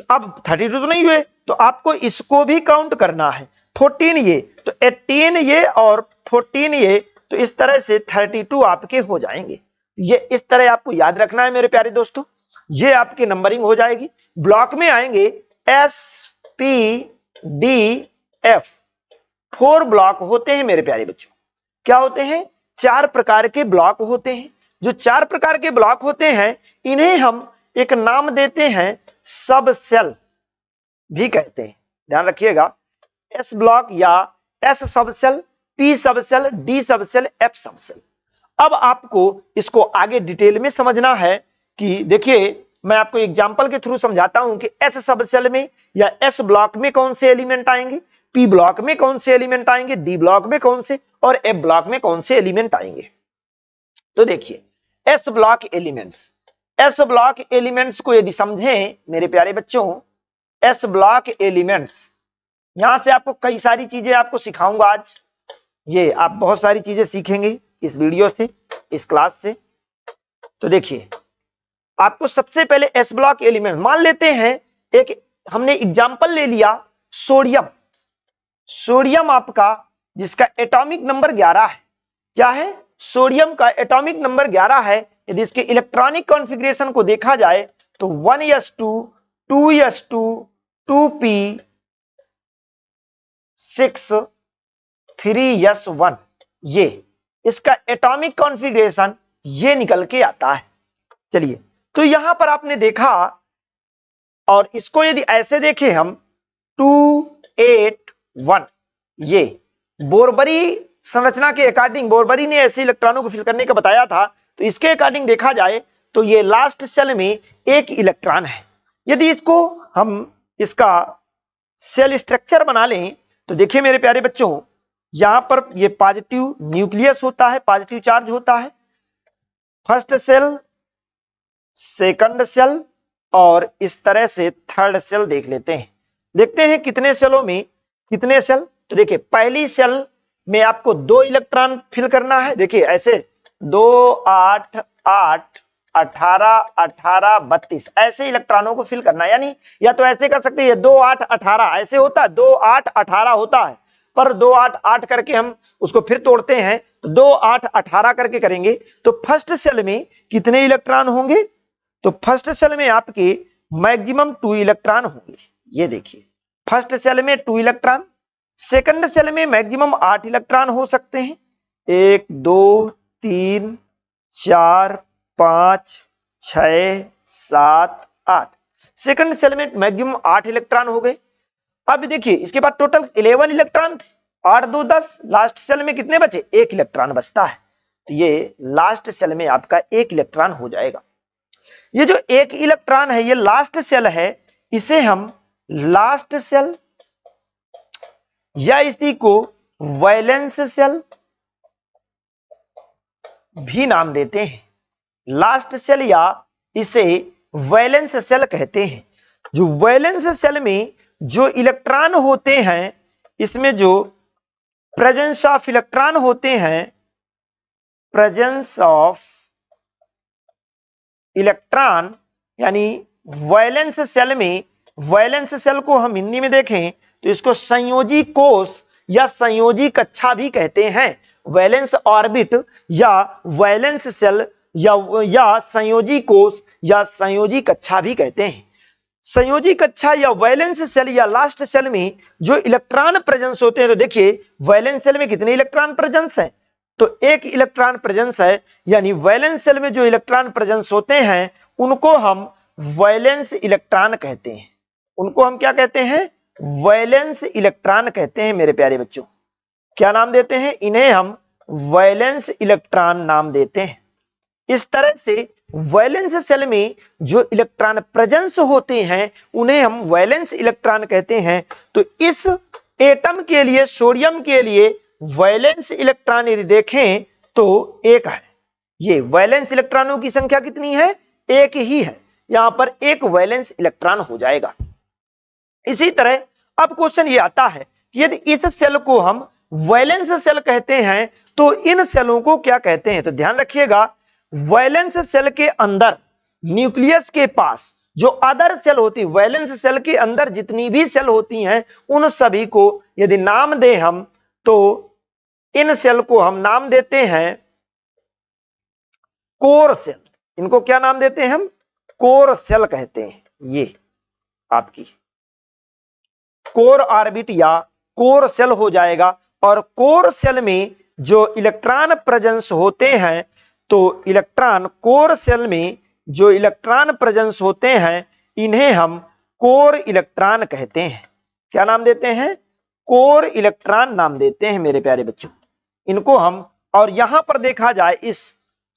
अब 32 तो नहीं हुए, तो आपको इसको भी काउंट करना है। 14 ये, तो 18 ये और 14 ये, तो इस तरह से 32 आपके हो जाएंगे। ये इस तरह आपको याद रखना है मेरे प्यारे दोस्तों, ये आपकी नंबरिंग हो जाएगी। ब्लॉक में आएंगे S P D F, 4 block होते हैं मेरे प्यारे बच्चों। क्या होते हैं, 4 प्रकार के ब्लॉक होते हैं। जो 4 प्रकार के ब्लॉक होते हैं इन्हें हम एक नाम देते हैं सब सेल भी कहते हैं, ध्यान रखिएगा। एस ब्लॉक या एस सब सेल, पी सब सेल, डी सब सेल, एफ सब सेल। अब आपको इसको आगे डिटेल में समझना है कि देखिए मैं आपको एग्जांपल के थ्रू समझाता हूं कि एस सब सेल में या एस ब्लॉक में कौन से एलिमेंट आएंगे, पी ब्लॉक में कौन से एलिमेंट आएंगे, डी ब्लॉक में कौन से और एफ ब्लॉक में कौन से एलिमेंट आएंगे। तो देखिए S block elements, S block elements को यदि समझें मेरे प्यारे बच्चों, एस ब्लॉक एलिमेंट्स, यहां से आपको कई सारी चीजें आपको सिखाऊंगा आज, ये आप बहुत सारी चीजें सीखेंगे इस वीडियो से, इस क्लास से। तो देखिए आपको सबसे पहले एस ब्लॉक एलिमेंट मान लेते हैं, एक हमने एग्जांपल ले लिया सोडियम। सोडियम आपका जिसका एटॉमिक नंबर 11 है, क्या है, सोडियम का एटॉमिक नंबर 11 है। यदि इसके इलेक्ट्रॉनिक कॉन्फ़िगरेशन को देखा जाए तो 1s2 2s2 2p 6 3s1, ये इसका एटॉमिक कॉन्फ़िगरेशन ये निकल के आता है। चलिए तो यहां पर आपने देखा, और इसको यदि ऐसे देखें हम 281, ये बोरबरी संरचना के अकॉर्डिंग, बोरबरी ने ऐसे इलेक्ट्रॉनों को फिल करने का बताया था, तो इसके अकॉर्डिंग देखा जाए तो ये लास्ट सेल में एक इलेक्ट्रॉन है। यदि इसको हम इसका सेल स्ट्रक्चर बना लें तो देखिए मेरे प्यारे बच्चों, यहां पर ये पॉजिटिव न्यूक्लियस होता है, पॉजिटिव चार्ज होता है, फर्स्ट सेल, सेकंड सेल और इस तरह से थर्ड सेल देख लेते हैं। देखते हैं कितने सेलों में कितने सेल। तो देखिए पहली सेल में आपको 2 इलेक्ट्रॉन फिल करना है, देखिए ऐसे 2 8 8 18 18 32 ऐसे इलेक्ट्रॉनों को फिल करना है। यानी या तो ऐसे कर सकते हैं 2 8 18 ऐसे होता है, 2 8 18 होता है, पर 2 8 8 करके हम उसको फिर तोड़ते हैं तो 2 8 18 करके करेंगे। तो फर्स्ट सेल में कितने इलेक्ट्रॉन होंगे, तो फर्स्ट सेल में आपके मैक्सिमम 2 इलेक्ट्रॉन होंगे। ये देखिए फर्स्ट सेल में 2 इलेक्ट्रॉन, सेकंड सेल में मैक्सिमम 8 इलेक्ट्रॉन हो सकते हैं, 1 2 3 4 5 6 7 8। सेकंड सेल में मैक्सिमम 8 इलेक्ट्रॉन हो गए। अब देखिए इसके बाद टोटल 11 इलेक्ट्रॉन थे, 8 2 10, लास्ट सेल में कितने बचे? 1 इलेक्ट्रॉन बचता है। तो ये लास्ट सेल में आपका 1 इलेक्ट्रॉन हो जाएगा। ये जो 1 इलेक्ट्रॉन है ये लास्ट सेल है, इसे हम लास्ट सेल या इसी को वैलेंस सेल भी नाम देते हैं। लास्ट सेल या इसे वैलेंस सेल कहते हैं। जो वैलेंस सेल में जो इलेक्ट्रॉन होते हैं, इसमें जो प्रेजेंस ऑफ इलेक्ट्रॉन होते हैं, प्रेजेंस ऑफ इलेक्ट्रॉन यानी वैलेंस सेल में, वैलेंस सेल को हम हिंदी में देखें तो इसको संयोजी कोष या संयोजी कक्षा भी कहते हैं। वैलेंस ऑर्बिट या वैलेंस सेल या संयोजी कोष या संयोजी कक्षा भी कहते हैं। संयोजी कक्षा या वैलेंस सेल या लास्ट सेल में जो इलेक्ट्रॉन प्रेजेंस होते हैं, तो देखिए वैलेंस सेल में कितने इलेक्ट्रॉन प्रेजेंस है? तो 1 इलेक्ट्रॉन प्रेजेंस है, यानी वैलेंस सेल में जो इलेक्ट्रॉन प्रेजेंस होते हैं उनको हम वैलेंस इलेक्ट्रॉन कहते हैं। उनको हम क्या कहते हैं? वैलेंस इलेक्ट्रॉन कहते हैं मेरे प्यारे बच्चों। क्या नाम देते हैं? इन्हें हम वैलेंस इलेक्ट्रॉन नाम देते हैं। इस तरह से वैलेंस सेल में जो इलेक्ट्रॉन प्रेजेंस होते हैं उन्हें हम वैलेंस इलेक्ट्रॉन कहते हैं। तो इस एटम के लिए, सोडियम के लिए वैलेंस इलेक्ट्रॉन यदि देखें तो 1 है। ये वैलेंस इलेक्ट्रॉनों की संख्या कितनी है? 1 ही है। यहां पर 1 वैलेंस इलेक्ट्रॉन हो जाएगा। इसी तरह अब क्वेश्चन ये आता है कि यदि इस सेल को हम वैलेंस सेल कहते हैं तो इन सेलों को क्या कहते हैं? तो ध्यान रखिएगा, वैलेंस सेल के अंदर न्यूक्लियस के पास जो अदर सेल होती है, वैलेंस सेल के अंदर जितनी भी सेल होती हैं उन सभी को यदि नाम दें हम, तो इन सेल को हम नाम देते हैं कोर सेल। इनको क्या नाम देते हैं हम? कोर सेल कहते हैं। ये आपकी कोर ऑर्बिट या कोर सेल हो जाएगा। और कोर सेल में जो इलेक्ट्रॉन प्रेजेंस होते हैं, तो इलेक्ट्रॉन कोर सेल में जो इलेक्ट्रॉन प्रेजेंस होते हैं इन्हें हम कोर इलेक्ट्रॉन कहते हैं। क्या नाम देते हैं? कोर इलेक्ट्रॉन नाम देते हैं मेरे प्यारे बच्चों इनको हम। और यहां पर देखा जाए इस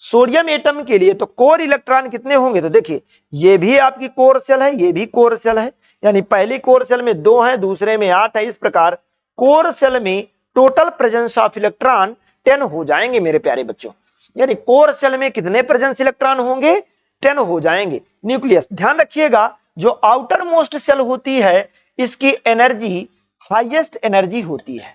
सोडियम एटम के लिए तो कोर इलेक्ट्रॉन कितने होंगे? तो देखिए ये भी आपकी कोर सेल है, ये भी कोर सेल है, यानी पहली कोर सेल में 2 है, दूसरे में 8 है। इस प्रकार कोर सेल में टोटल प्रेजेंस ऑफ इलेक्ट्रॉन 10 हो जाएंगे मेरे प्यारे बच्चों। यानी कोर सेल में कितने प्रेजेंस इलेक्ट्रॉन होंगे? 10 हो जाएंगे। न्यूक्लियस, ध्यान रखिएगा, जो आउटर मोस्ट सेल होती है इसकी एनर्जी हाईएस्ट एनर्जी होती है।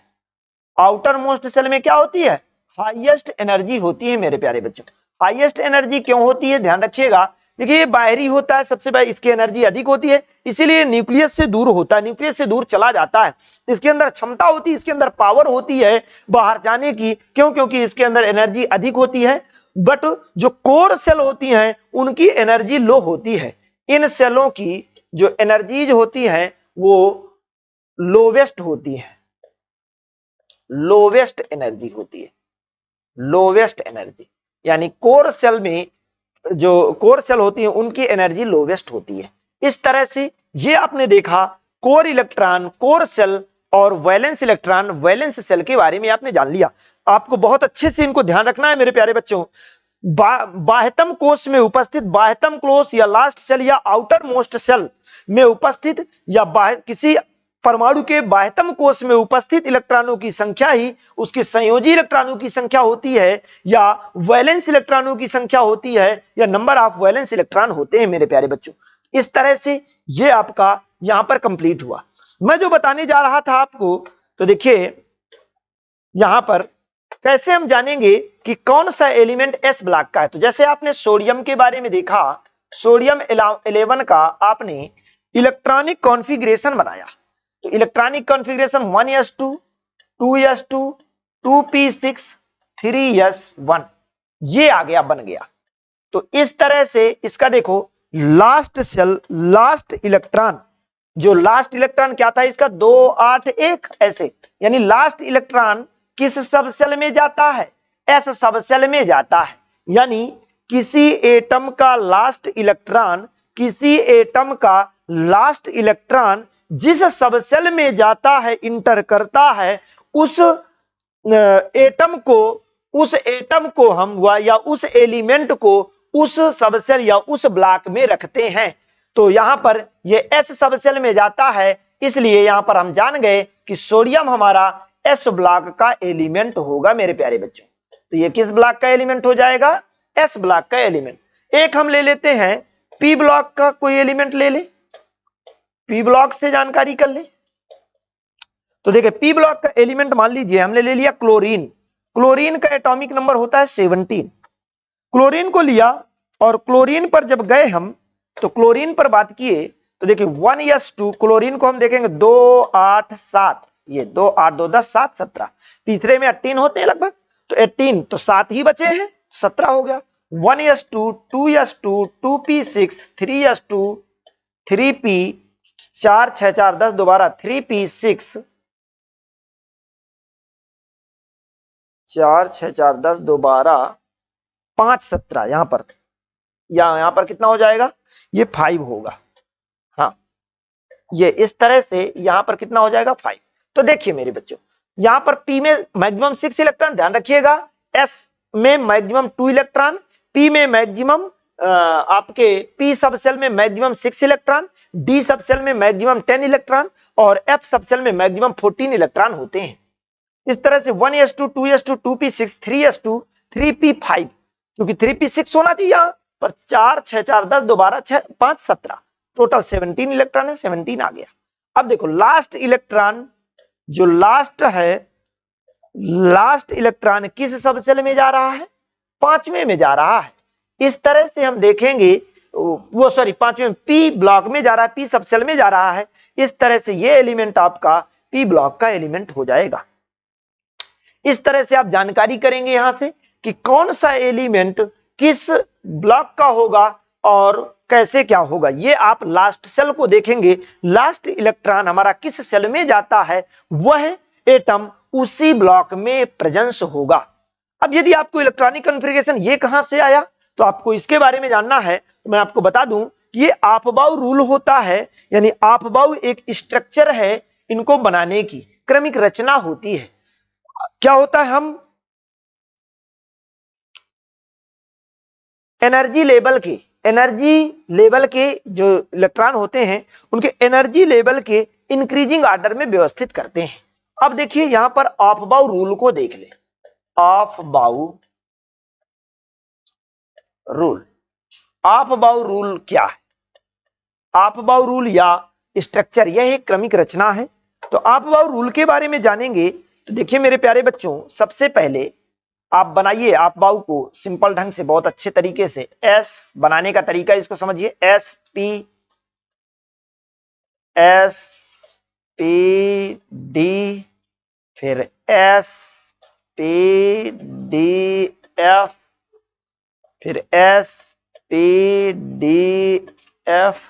आउटर मोस्ट सेल में क्या होती है? हाईएस्ट एनर्जी होती है मेरे प्यारे बच्चों। हाईएस्ट एनर्जी क्यों होती है? ध्यान रखिएगा, देखिए ये बाहरी होता है, सबसे पहले इसकी एनर्जी अधिक होती है, इसीलिए न्यूक्लियस से दूर होता है, न्यूक्लियस से दूर चला जाता है। इसके अंदर क्षमता होती है, इसके अंदर पावर होती है बाहर जाने की। क्यों? क्योंकि इसके अंदर एनर्जी अधिक होती है। बट जो कोर सेल होती हैं उनकी एनर्जी लो होती है। इन सेलों की जो एनर्जीज होती है वो लोवेस्ट होती है, लोवेस्ट एनर्जी होती है, लोवेस्ट एनर्जी। यानी कोर सेल में जो कोर सेल होती है उनकी एनर्जी लोवेस्ट होती है। इस तरह से ये आपने देखा कोर इलेक्ट्रॉन, कोर सेल और वैलेंस इलेक्ट्रॉन, वैलेंस सेल के बारे में आपने जान लिया। आपको बहुत अच्छे से इनको ध्यान रखना है मेरे प्यारे बच्चों। बाह्यतम कोश में उपस्थित बाह्यतम कोश या लास्ट सेल या आउटर मोस्ट सेल में उपस्थित या किसी परमाणु के बाह्यतम कोश में उपस्थित इलेक्ट्रॉनों की संख्या ही उसके संयोजी इलेक्ट्रॉनों की संख्या होती है, या वैलेंस इलेक्ट्रॉनों की संख्या होती है, या नंबर ऑफ वैलेंस इलेक्ट्रॉन होते हैं मेरे प्यारे बच्चों। इस तरह से ये आपका यहां पर कंप्लीट हुआ। मैं जो बताने जा रहा था आपको, तो देखिए यहां पर कैसे हम जानेंगे कि कौन सा एलिमेंट एस ब्लॉक का है। तो जैसे आपने सोडियम के बारे में देखा, सोडियम 11 का आपने इलेक्ट्रॉनिक कॉन्फ़िगरेशन बनाया। तो electronic configuration 1s2, 2s2, 2p6, 3s1 ये आ गया, बन गया। तो इस तरह से इसका देखो लास्ट सेल, लास्ट इलेक्ट्रॉन, जो लास्ट इलेक्ट्रॉन क्या था इसका 2 8 1 ऐसे, यानी लास्ट इलेक्ट्रॉन किस सब सेल में जाता है? एस सबसेल में जाता है। यानी किसी एटम का लास्ट इलेक्ट्रॉन, किसी एटम का लास्ट इलेक्ट्रॉन जिस सबसेल में जाता है, इंटर करता है, उस एटम को हम या उस एलिमेंट को उस सबसेल या उस ब्लॉक में रखते हैं। तो यहां पर ये एस सबसेल में जाता है, इसलिए यहां पर हम जान गए कि सोडियम हमारा एस ब्लॉक का एलिमेंट होगा मेरे प्यारे बच्चों। तो ये किस ब्लॉक का एलिमेंट हो जाएगा? एस ब्लॉक का एलिमेंट। एक हम ले लेते हैं पी ब्लॉक का कोई एलिमेंट ले ले, पी ब्लॉक से जानकारी कर ले। तो देखिए पी ब्लॉक का एलिमेंट मान लीजिए हमने ले लिया क्लोरीन। क्लोरीन का एटॉमिक नंबर होता है 17। क्लोरीन को लिया और क्लोरीन पर जब गए हम तो क्लोरीन पर बात किए तो देखिए 1s2 क्लोरीन को हम देखेंगे 2 8 7, ये 2 8 2 10 7 17, तीसरे में 18 होते हैं लगभग, तो 18 तो 7 ही बचे हैं, 17 हो गया। 1s2 2s2 2p6 3s2 3p 4 6 4 10 दोबारा 3p6 4 6 4 10 दोबारा 5 17, यहां पर कितना हो जाएगा? ये 5 होगा। हाँ, ये इस तरह से यहां पर कितना हो जाएगा? 5। तो देखिए मेरे बच्चों, यहां पर P में मैक्सिमम 6 इलेक्ट्रॉन, ध्यान रखिएगा। S में मैक्सिमम 2 इलेक्ट्रॉन, P में मैक्सिमम आपके P सबसेल में मैक्सिमम 6 इलेक्ट्रॉन, D सबसेल में मैक्सिमम 10 इलेक्ट्रॉन और F सबसेल में मैक्सिमम 14 इलेक्ट्रॉन होते हैं। इस तरह से 1s2 2s2 2p6 3s2 3p5, क्योंकि 3p6 होना चाहिए यहां पर, 4 6 4 10 दोबारा 6 5 17, टोटल 17 इलेक्ट्रॉन है, 17 आ गया। अब देखो लास्ट इलेक्ट्रॉन जो लास्ट है, लास्ट इलेक्ट्रॉन किस सबसेल में जा रहा है? 5वें में जा रहा है। इस तरह से हम देखेंगे, पांचवें पी ब्लॉक में जा रहा है, पी सबसेल में जा रहा है। इस तरह से ये एलिमेंट आपका पी ब्लॉक का एलिमेंट हो जाएगा। इस तरह से आप जानकारी करेंगे यहां से कि कौन सा एलिमेंट किस ब्लॉक का होगा और कैसे क्या होगा। ये आप लास्ट सेल को देखेंगे, लास्ट इलेक्ट्रॉन हमारा किस सेल में जाता है, वह एटम उसी ब्लॉक में प्रेजेंस होगा। अब यदि आपको इलेक्ट्रॉनिक कॉन्फ़िगरेशन ये कहां से आया, तो आपको इसके बारे में जानना है। तो मैं आपको बता दूं कि ये आपबाउ रूल होता है, यानी आपबाउ एक स्ट्रक्चर है, इनको बनाने की क्रमिक रचना होती है। क्या होता है, हम एनर्जी लेवल के जो इलेक्ट्रॉन होते हैं उनके एनर्जी लेवल के इंक्रीजिंग ऑर्डर में व्यवस्थित करते हैं। अब देखिए यहां पर ऑफबाउ रूल को देख ले। ऑफबाउ रूल क्या है? ऑफबाउ रूल या स्ट्रक्चर, यह एक क्रमिक रचना है। तो ऑफबाउ रूल के बारे में जानेंगे तो देखिए मेरे प्यारे बच्चों, सबसे पहले आप बनाइए ऑफबाउ को सिंपल ढंग से, बहुत अच्छे तरीके से। एस बनाने का तरीका इसको समझिए, एस पी डी, फिर एस पी डी एफ, फिर S P D F,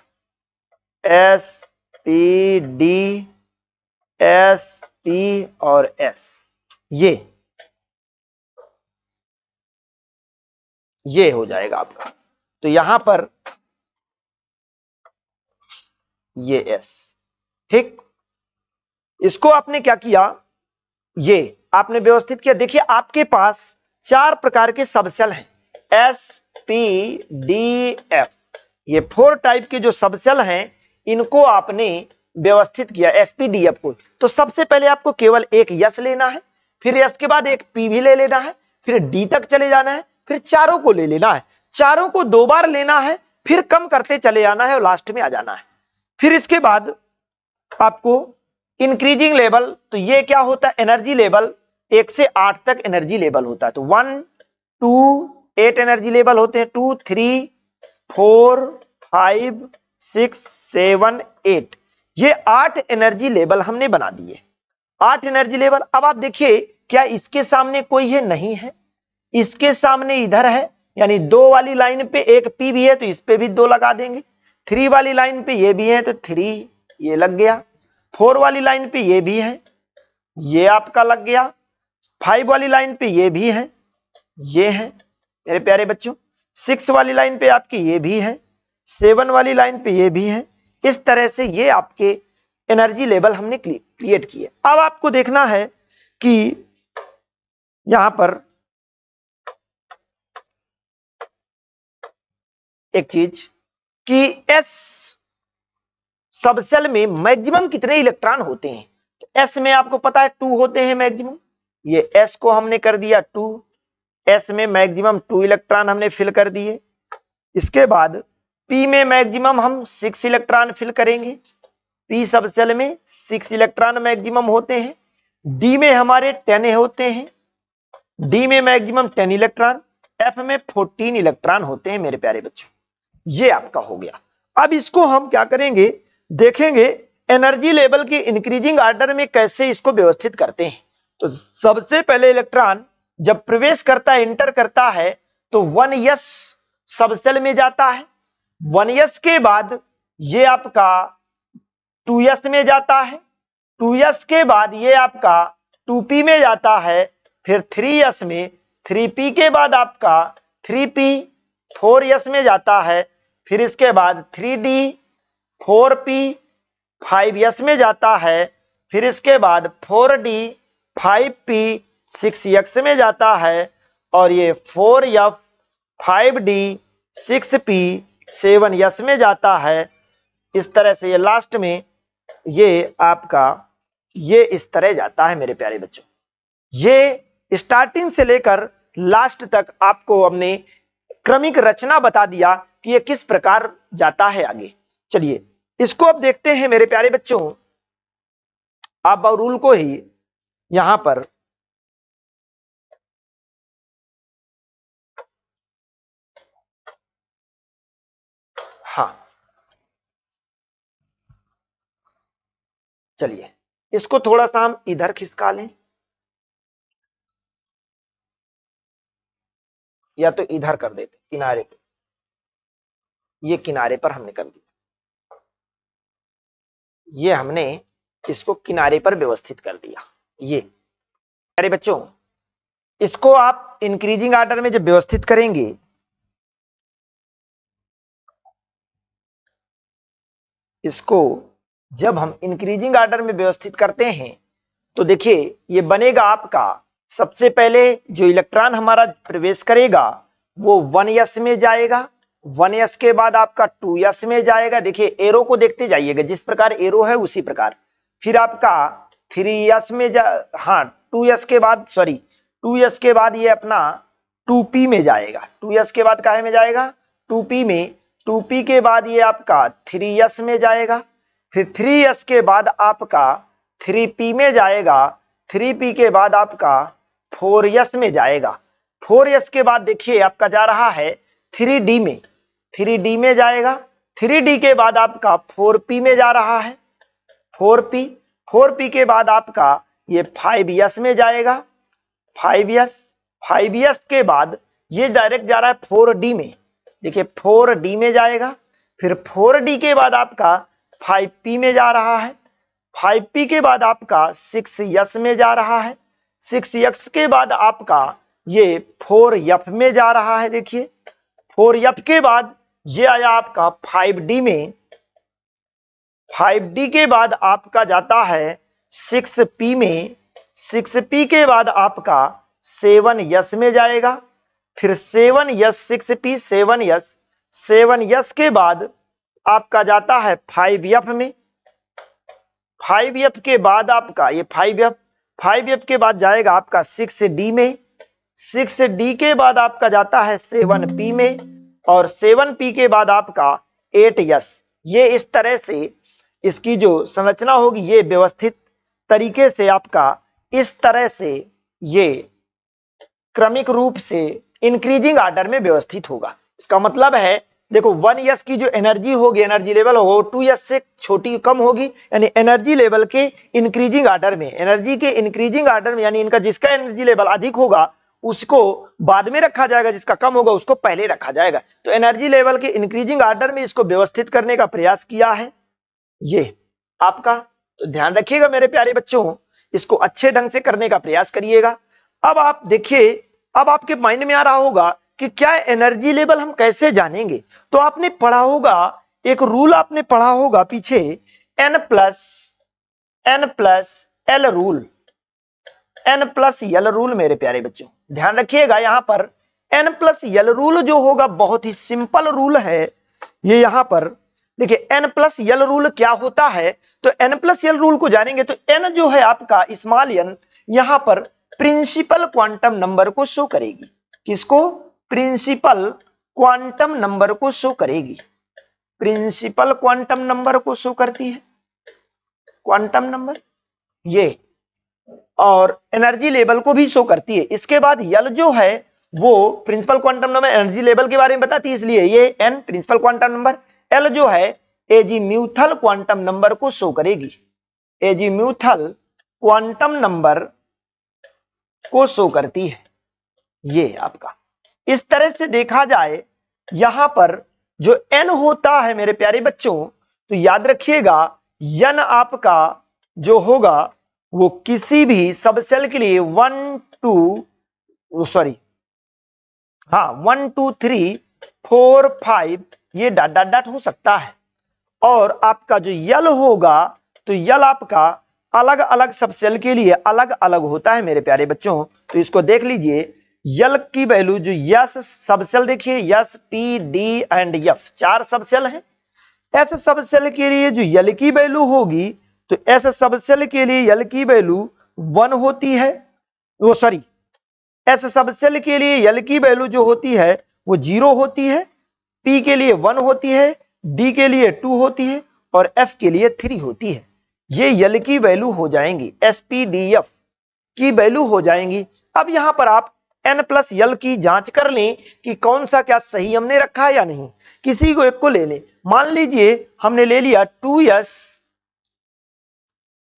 S P D, S P और एस, ये हो जाएगा आपका। तो यहां पर ये एस, ठीक, इसको आपने क्या किया, ये आपने व्यवस्थित किया। देखिए आपके पास 4 प्रकार के सबसेल हैं, एस पी डी एफ, ये 4 टाइप के जो सबसेल हैं इनको आपने व्यवस्थित किया एसपीडीएफ को। तो सबसे पहले आपको केवल एक यस लेना है, फिर यस के बाद एक पी भी ले लेना है, फिर डी तक चले जाना है, फिर चारों को ले लेना है, चारों को 2 बार लेना है, फिर कम करते चले जाना है और लास्ट में आ जाना है। फिर इसके बाद आपको इंक्रीजिंग लेवल, तो ये क्या होता है, एनर्जी लेवल 1 से 8 तक एनर्जी लेवल होता है। तो 1 2 8 एनर्जी लेवल होते हैं, 2 3 4 5 6 7 8, ये 8 एनर्जी लेवल हमने बना दिए, 8 एनर्जी लेवल। अब आप देखिए क्या इसके सामने कोई है? नहीं है, इसके सामने इधर है, यानी 2 वाली लाइन पे एक पी भी है तो इस पे भी 2 लगा देंगे, 3 वाली लाइन पे ये भी है तो 3 ये लग गया, 4 वाली लाइन पे ये भी है, ये आपका लग गया, 5 वाली लाइन पे ये भी है, ये है मेरे प्यारे बच्चों। 6 वाली लाइन पे आपकी ये भी है, 7 वाली लाइन पे ये भी है। इस तरह से ये आपके एनर्जी लेवल हमने क्रिएट किए। अब आपको देखना है कि यहां पर एक चीज कि एस सबसेल में मैक्सिमम कितने इलेक्ट्रॉन होते हैं। तो एस में आपको पता है 2 होते हैं मैक्सिमम। ये एस को हमने कर दिया 2, एस में मैक्सिमम 2 इलेक्ट्रॉन हमने फिल कर दिए। इसके बाद पी में मैक्सिमम हम 6 इलेक्ट्रॉन फिल करेंगे। पी सबसेल में 6 इलेक्ट्रॉन मैक्सिमम होते हैं। डी में हमारे 10 होते हैं, डी में मैक्सिमम 10 इलेक्ट्रॉन, एफ में 14 इलेक्ट्रॉन होते हैं मेरे प्यारे बच्चों। ये आपका हो गया। अब इसको हम क्या करेंगे, देखेंगे एनर्जी लेवल के इंक्रीजिंग ऑर्डर में कैसे इसको व्यवस्थित करते हैं। तो सबसे पहले इलेक्ट्रॉन जब प्रवेश करता है, इंटर करता है, तो 1s सबसेल में जाता है। 1s के बाद ये आपका 2s में जाता है, 2s के बाद ये आपका 2p में जाता है, फिर 3s में, 3p के बाद आपका 3p 4s में जाता है, फिर इसके बाद 3d 4p 5s में जाता है, फिर इसके बाद 4d 5p 6s में जाता है, और ये 4f 5d 6p 7s में जाता है। इस तरह से ये लास्ट में ये आपका ये इस तरह जाता है मेरे प्यारे बच्चों। ये स्टार्टिंग से लेकर लास्ट तक आपको हमने क्रमिक रचना बता दिया कि ये किस प्रकार जाता है आगे। चलिए इसको अब देखते हैं मेरे प्यारे बच्चों। आप रूल को ही यहां पर हाँ, चलिए इसको थोड़ा सा हम इधर खिसका लें, या तो इधर कर देते किनारे पे। ये किनारे पर हमने कर दिया, ये हमने इसको किनारे पर व्यवस्थित कर दिया। ये प्यारे बच्चों, इसको आप इंक्रीजिंग ऑर्डर में जब व्यवस्थित करेंगे, इसको जब हम इंक्रीजिंग ऑर्डर में व्यवस्थित करते हैं तो देखिए ये बनेगा आपका। सबसे पहले जो इलेक्ट्रॉन हमारा प्रवेश करेगा वो 1s में जाएगा, 1s के बाद आपका 2s में जाएगा। देखिए एरो को देखते जाइएगा, जिस प्रकार एरो है उसी प्रकार। फिर आपका 3s में हाँ 2s के बाद 2s के बाद ये अपना 2p में जाएगा। 2s के बाद काहे में जाएगा, 2p में। 2p के बाद ये आपका 3s में जाएगा, फिर 3s के बाद आपका 3p में जाएगा, 3p के बाद आपका 4s में जाएगा। 4s के बाद देखिए आपका जा रहा है 3d में, 3d में जाएगा। 3d के बाद आपका 4p में जा रहा है, 4p के बाद आपका ये 5s में जाएगा, 5s के बाद ये डायरेक्ट जा रहा है 4d में। देखिए 4d में जाएगा, फिर 4d के बाद आपका 5p में जा रहा है, 5p के बाद आपका 6s में जा रहा है, 6s के बाद आपका ये 4f में जा रहा है। देखिए 4f के बाद ये आया आपका 5d में, 5d के बाद आपका जाता है 6p में, 6p के बाद आपका 7s में जाएगा, फिर 7s 6p 7s के बाद आपका जाता है 5f में, 5f के बाद आपका ये 5f के बाद जाएगा आपका 6d में, 6d के बाद आपका जाता है 7p में, और 7p के बाद आपका 8s। ये इस तरह से इसकी जो संरचना होगी ये व्यवस्थित तरीके से आपका इस तरह से ये क्रमिक रूप से इंक्रीजिंग ऑर्डर में व्यवस्थित होगा। इसका मतलब है देखो 1s की जो एनर्जी होगी, एनर्जी लेवल हो 2s से छोटी कम होगी, यानी एनर्जी लेवल के इंक्रीजिंग ऑर्डर में, एनर्जी के इंक्रीजिंग ऑर्डर में, यानी इनका जिसका एनर्जी लेवल अधिक होगा उसको बाद में रखा जाएगा, जिसका कम होगा उसको पहले रखा जाएगा। तो एनर्जी लेवल के इंक्रीजिंग ऑर्डर में इसको व्यवस्थित करने का प्रयास किया है ये आपका। तो ध्यान रखिएगा मेरे प्यारे बच्चों, इसको अच्छे ढंग से करने का प्रयास करिएगा। अब आप देखिए अब आपके माइंड में आ रहा होगा कि क्या एनर्जी लेवल हम कैसे जानेंगे। तो आपने पढ़ा होगा, एक रूल आपने पढ़ा होगा पीछे, n plus L rule, n plus L rule. मेरे प्यारे बच्चों ध्यान रखिएगा, यहां पर n प्लस एल रूल जो होगा बहुत ही सिंपल रूल है। ये यहां पर देखिए n प्लस एल रूल क्या होता है। तो n प्लस एल रूल को जानेंगे तो n जो है आपका स्मॉल n यहां पर प्रिंसिपल क्वांटम नंबर को शो करेगी। किसको? प्रिंसिपल क्वांटम नंबर को शो करेगी। प्रिंसिपल क्वांटम नंबर को शो करती है, क्वांटम नंबर ये, और एनर्जी लेवल को भी शो करती है। इसके बाद यल जो है वो principal quantum number energy level के बारे में बताती है, इसलिए ये n principal quantum number, l जो है एजीम्यूथल क्वांटम नंबर को शो करेगी। एजीम्यूथल क्वांटम नंबर को शो करती है ये आपका। इस तरह से देखा जाए यहां पर जो एन होता है मेरे प्यारे बच्चों, तो याद रखिएगा एन आपका जो होगा वो किसी भी सबसेल के लिए 1 2 3 4 5 ये डॉट डॉट डॉट हो सकता है। और आपका जो यल होगा तो यल आपका अलग अलग सबसेल के लिए अलग अलग होता है मेरे प्यारे बच्चों। तो इसको देख लीजिए, यल की वैल्यू जो यस सबसेल देखिए, yes P D and F 4 subshell हैं। एस सबसेल के लिए जो यल की वैल्यू होगी तो एस सबसेल के लिए यल की वैल्यू 1 होती है, वो सॉरी एस सबसेल के लिए यल की वैल्यू जो होती है वो 0 होती है, पी के लिए 1 होती है, डी के लिए 2 होती है और एफ के लिए 3 होती है। ये यल की वैल्यू हो जाएंगी, एसपीडीएफ की वैल्यू हो जाएंगी। अब यहां पर आप n प्लस यल की जांच कर लें कि कौन सा क्या सही हमने रखा है या नहीं। किसी को एक को ले लें, मान लीजिए हमने ले लिया 2s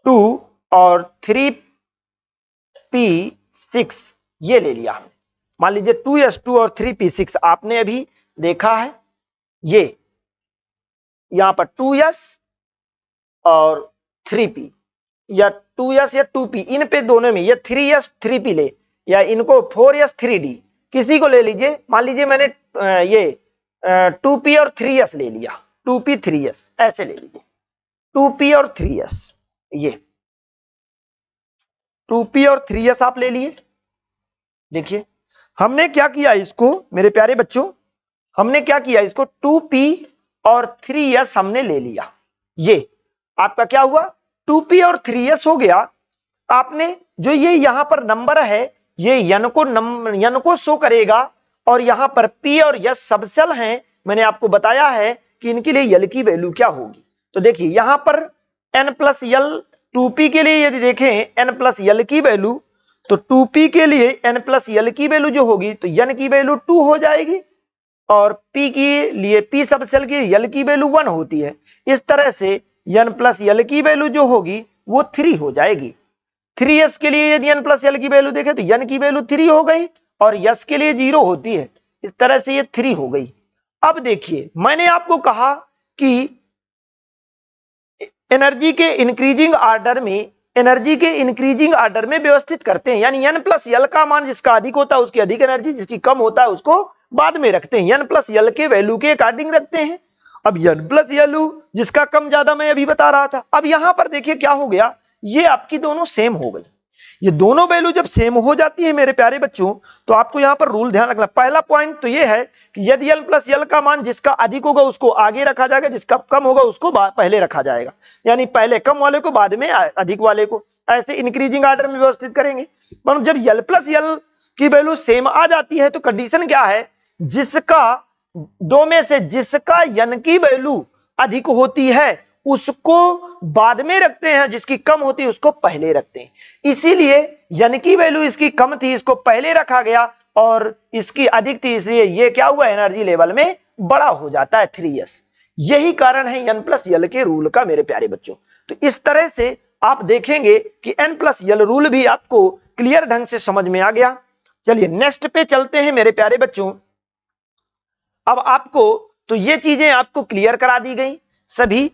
2 और 3p6 ये ले लिया। मान लीजिए 2s 2 और 3p6 आपने अभी देखा है, ये यहां पर 2s और 3p या 2s या 2p, इन पे दोनों में ये 3s 3p ले या इनको 4s 3d किसी को ले लीजिए। मान लीजिए मैंने ये 2p और 3s ले लिया, 2p 3s ऐसे ले लीजिए, 2p और 3s, ये 2p और 3s आप ले लिए। देखिए हमने क्या किया इसको मेरे प्यारे बच्चों, हमने क्या किया इसको 2p और 3s हमने ले लिया। ये आपका क्या हुआ 2p और 3s हो गया। आपने जो ये यहां पर नंबर है ये यन को शो करेगा और यहां पर p और s सबसेल हैं। मैंने आपको बताया है कि इनके लिए यल की वैल्यू क्या होगी। तो देखिए यहां पर n प्लस यल 2p के लिए यदि देखें n प्लस यल की वैल्यू, तो 2p के लिए n प्लस यल की वैल्यू जो होगी तो n की वैल्यू 2 हो जाएगी और p के लिए p सबसेल की यल की वैल्यू 1 होती है। इस तरह से n प्लस यल की वैल्यू जो होगी वो 3 हो जाएगी। 3s के लिए यदि n प्लस यल की वैल्यू देखें तो n की वैल्यू 3 हो गई और s के लिए 0 होती है। इस तरह से ये 3 हो गई। अब देखिए मैंने आपको कहा कि एनर्जी के इंक्रीजिंग आर्डर में व्यवस्थित करते हैं, यानी n प्लस यल का मान जिसका अधिक होता है उसकी अधिक एनर्जी, जिसकी कम होता है उसको बाद में रखते हैं, n प्लस यल के वैल्यू के अकॉर्डिंग रखते हैं। अब n प्लस यल जिसका कम ज्यादा मैं अभी बता रहा था। अब यहां पर देखिए क्या हो गया, ये आपकी दोनों सेम हो गई। ये दोनों वैल्यू जब सेम हो जाती है मेरे प्यारे बच्चों तो आपको यहां पर रूल ध्यान रखना। पहला पॉइंट तो ये है कि यदि n प्लस यल का मान जिसका अधिक होगा उसको आगे रखा जाएगा, जिसका कम होगा उसको पहले रखा जाएगा, यानी पहले कम वाले को बाद में अधिक वाले को, ऐसे इंक्रीजिंग आर्डर में व्यवस्थित करेंगे। पर जब यल प्लस यल की वैल्यू सेम आ जाती है तो कंडीशन क्या है, जिसका दो में से जिसका n की वैल्यू अधिक होती है उसको बाद में रखते हैं, जिसकी कम होती है उसको पहले रखते हैं। इसीलिए n की वैल्यू इसकी कम थी, इसको पहले रखा गया और इसकी अधिक थी, इसलिए ये क्या हुआ एनर्जी लेवल में बड़ा हो जाता है 3s। यही कारण है n प्लस यल के रूल का मेरे प्यारे बच्चों। तो इस तरह से आप देखेंगे कि n प्लस यल रूल भी आपको क्लियर ढंग से समझ में आ गया। चलिए नेक्स्ट पे चलते हैं मेरे प्यारे बच्चों। अब आपको तो ये चीजें आपको क्लियर करा दी गई सभी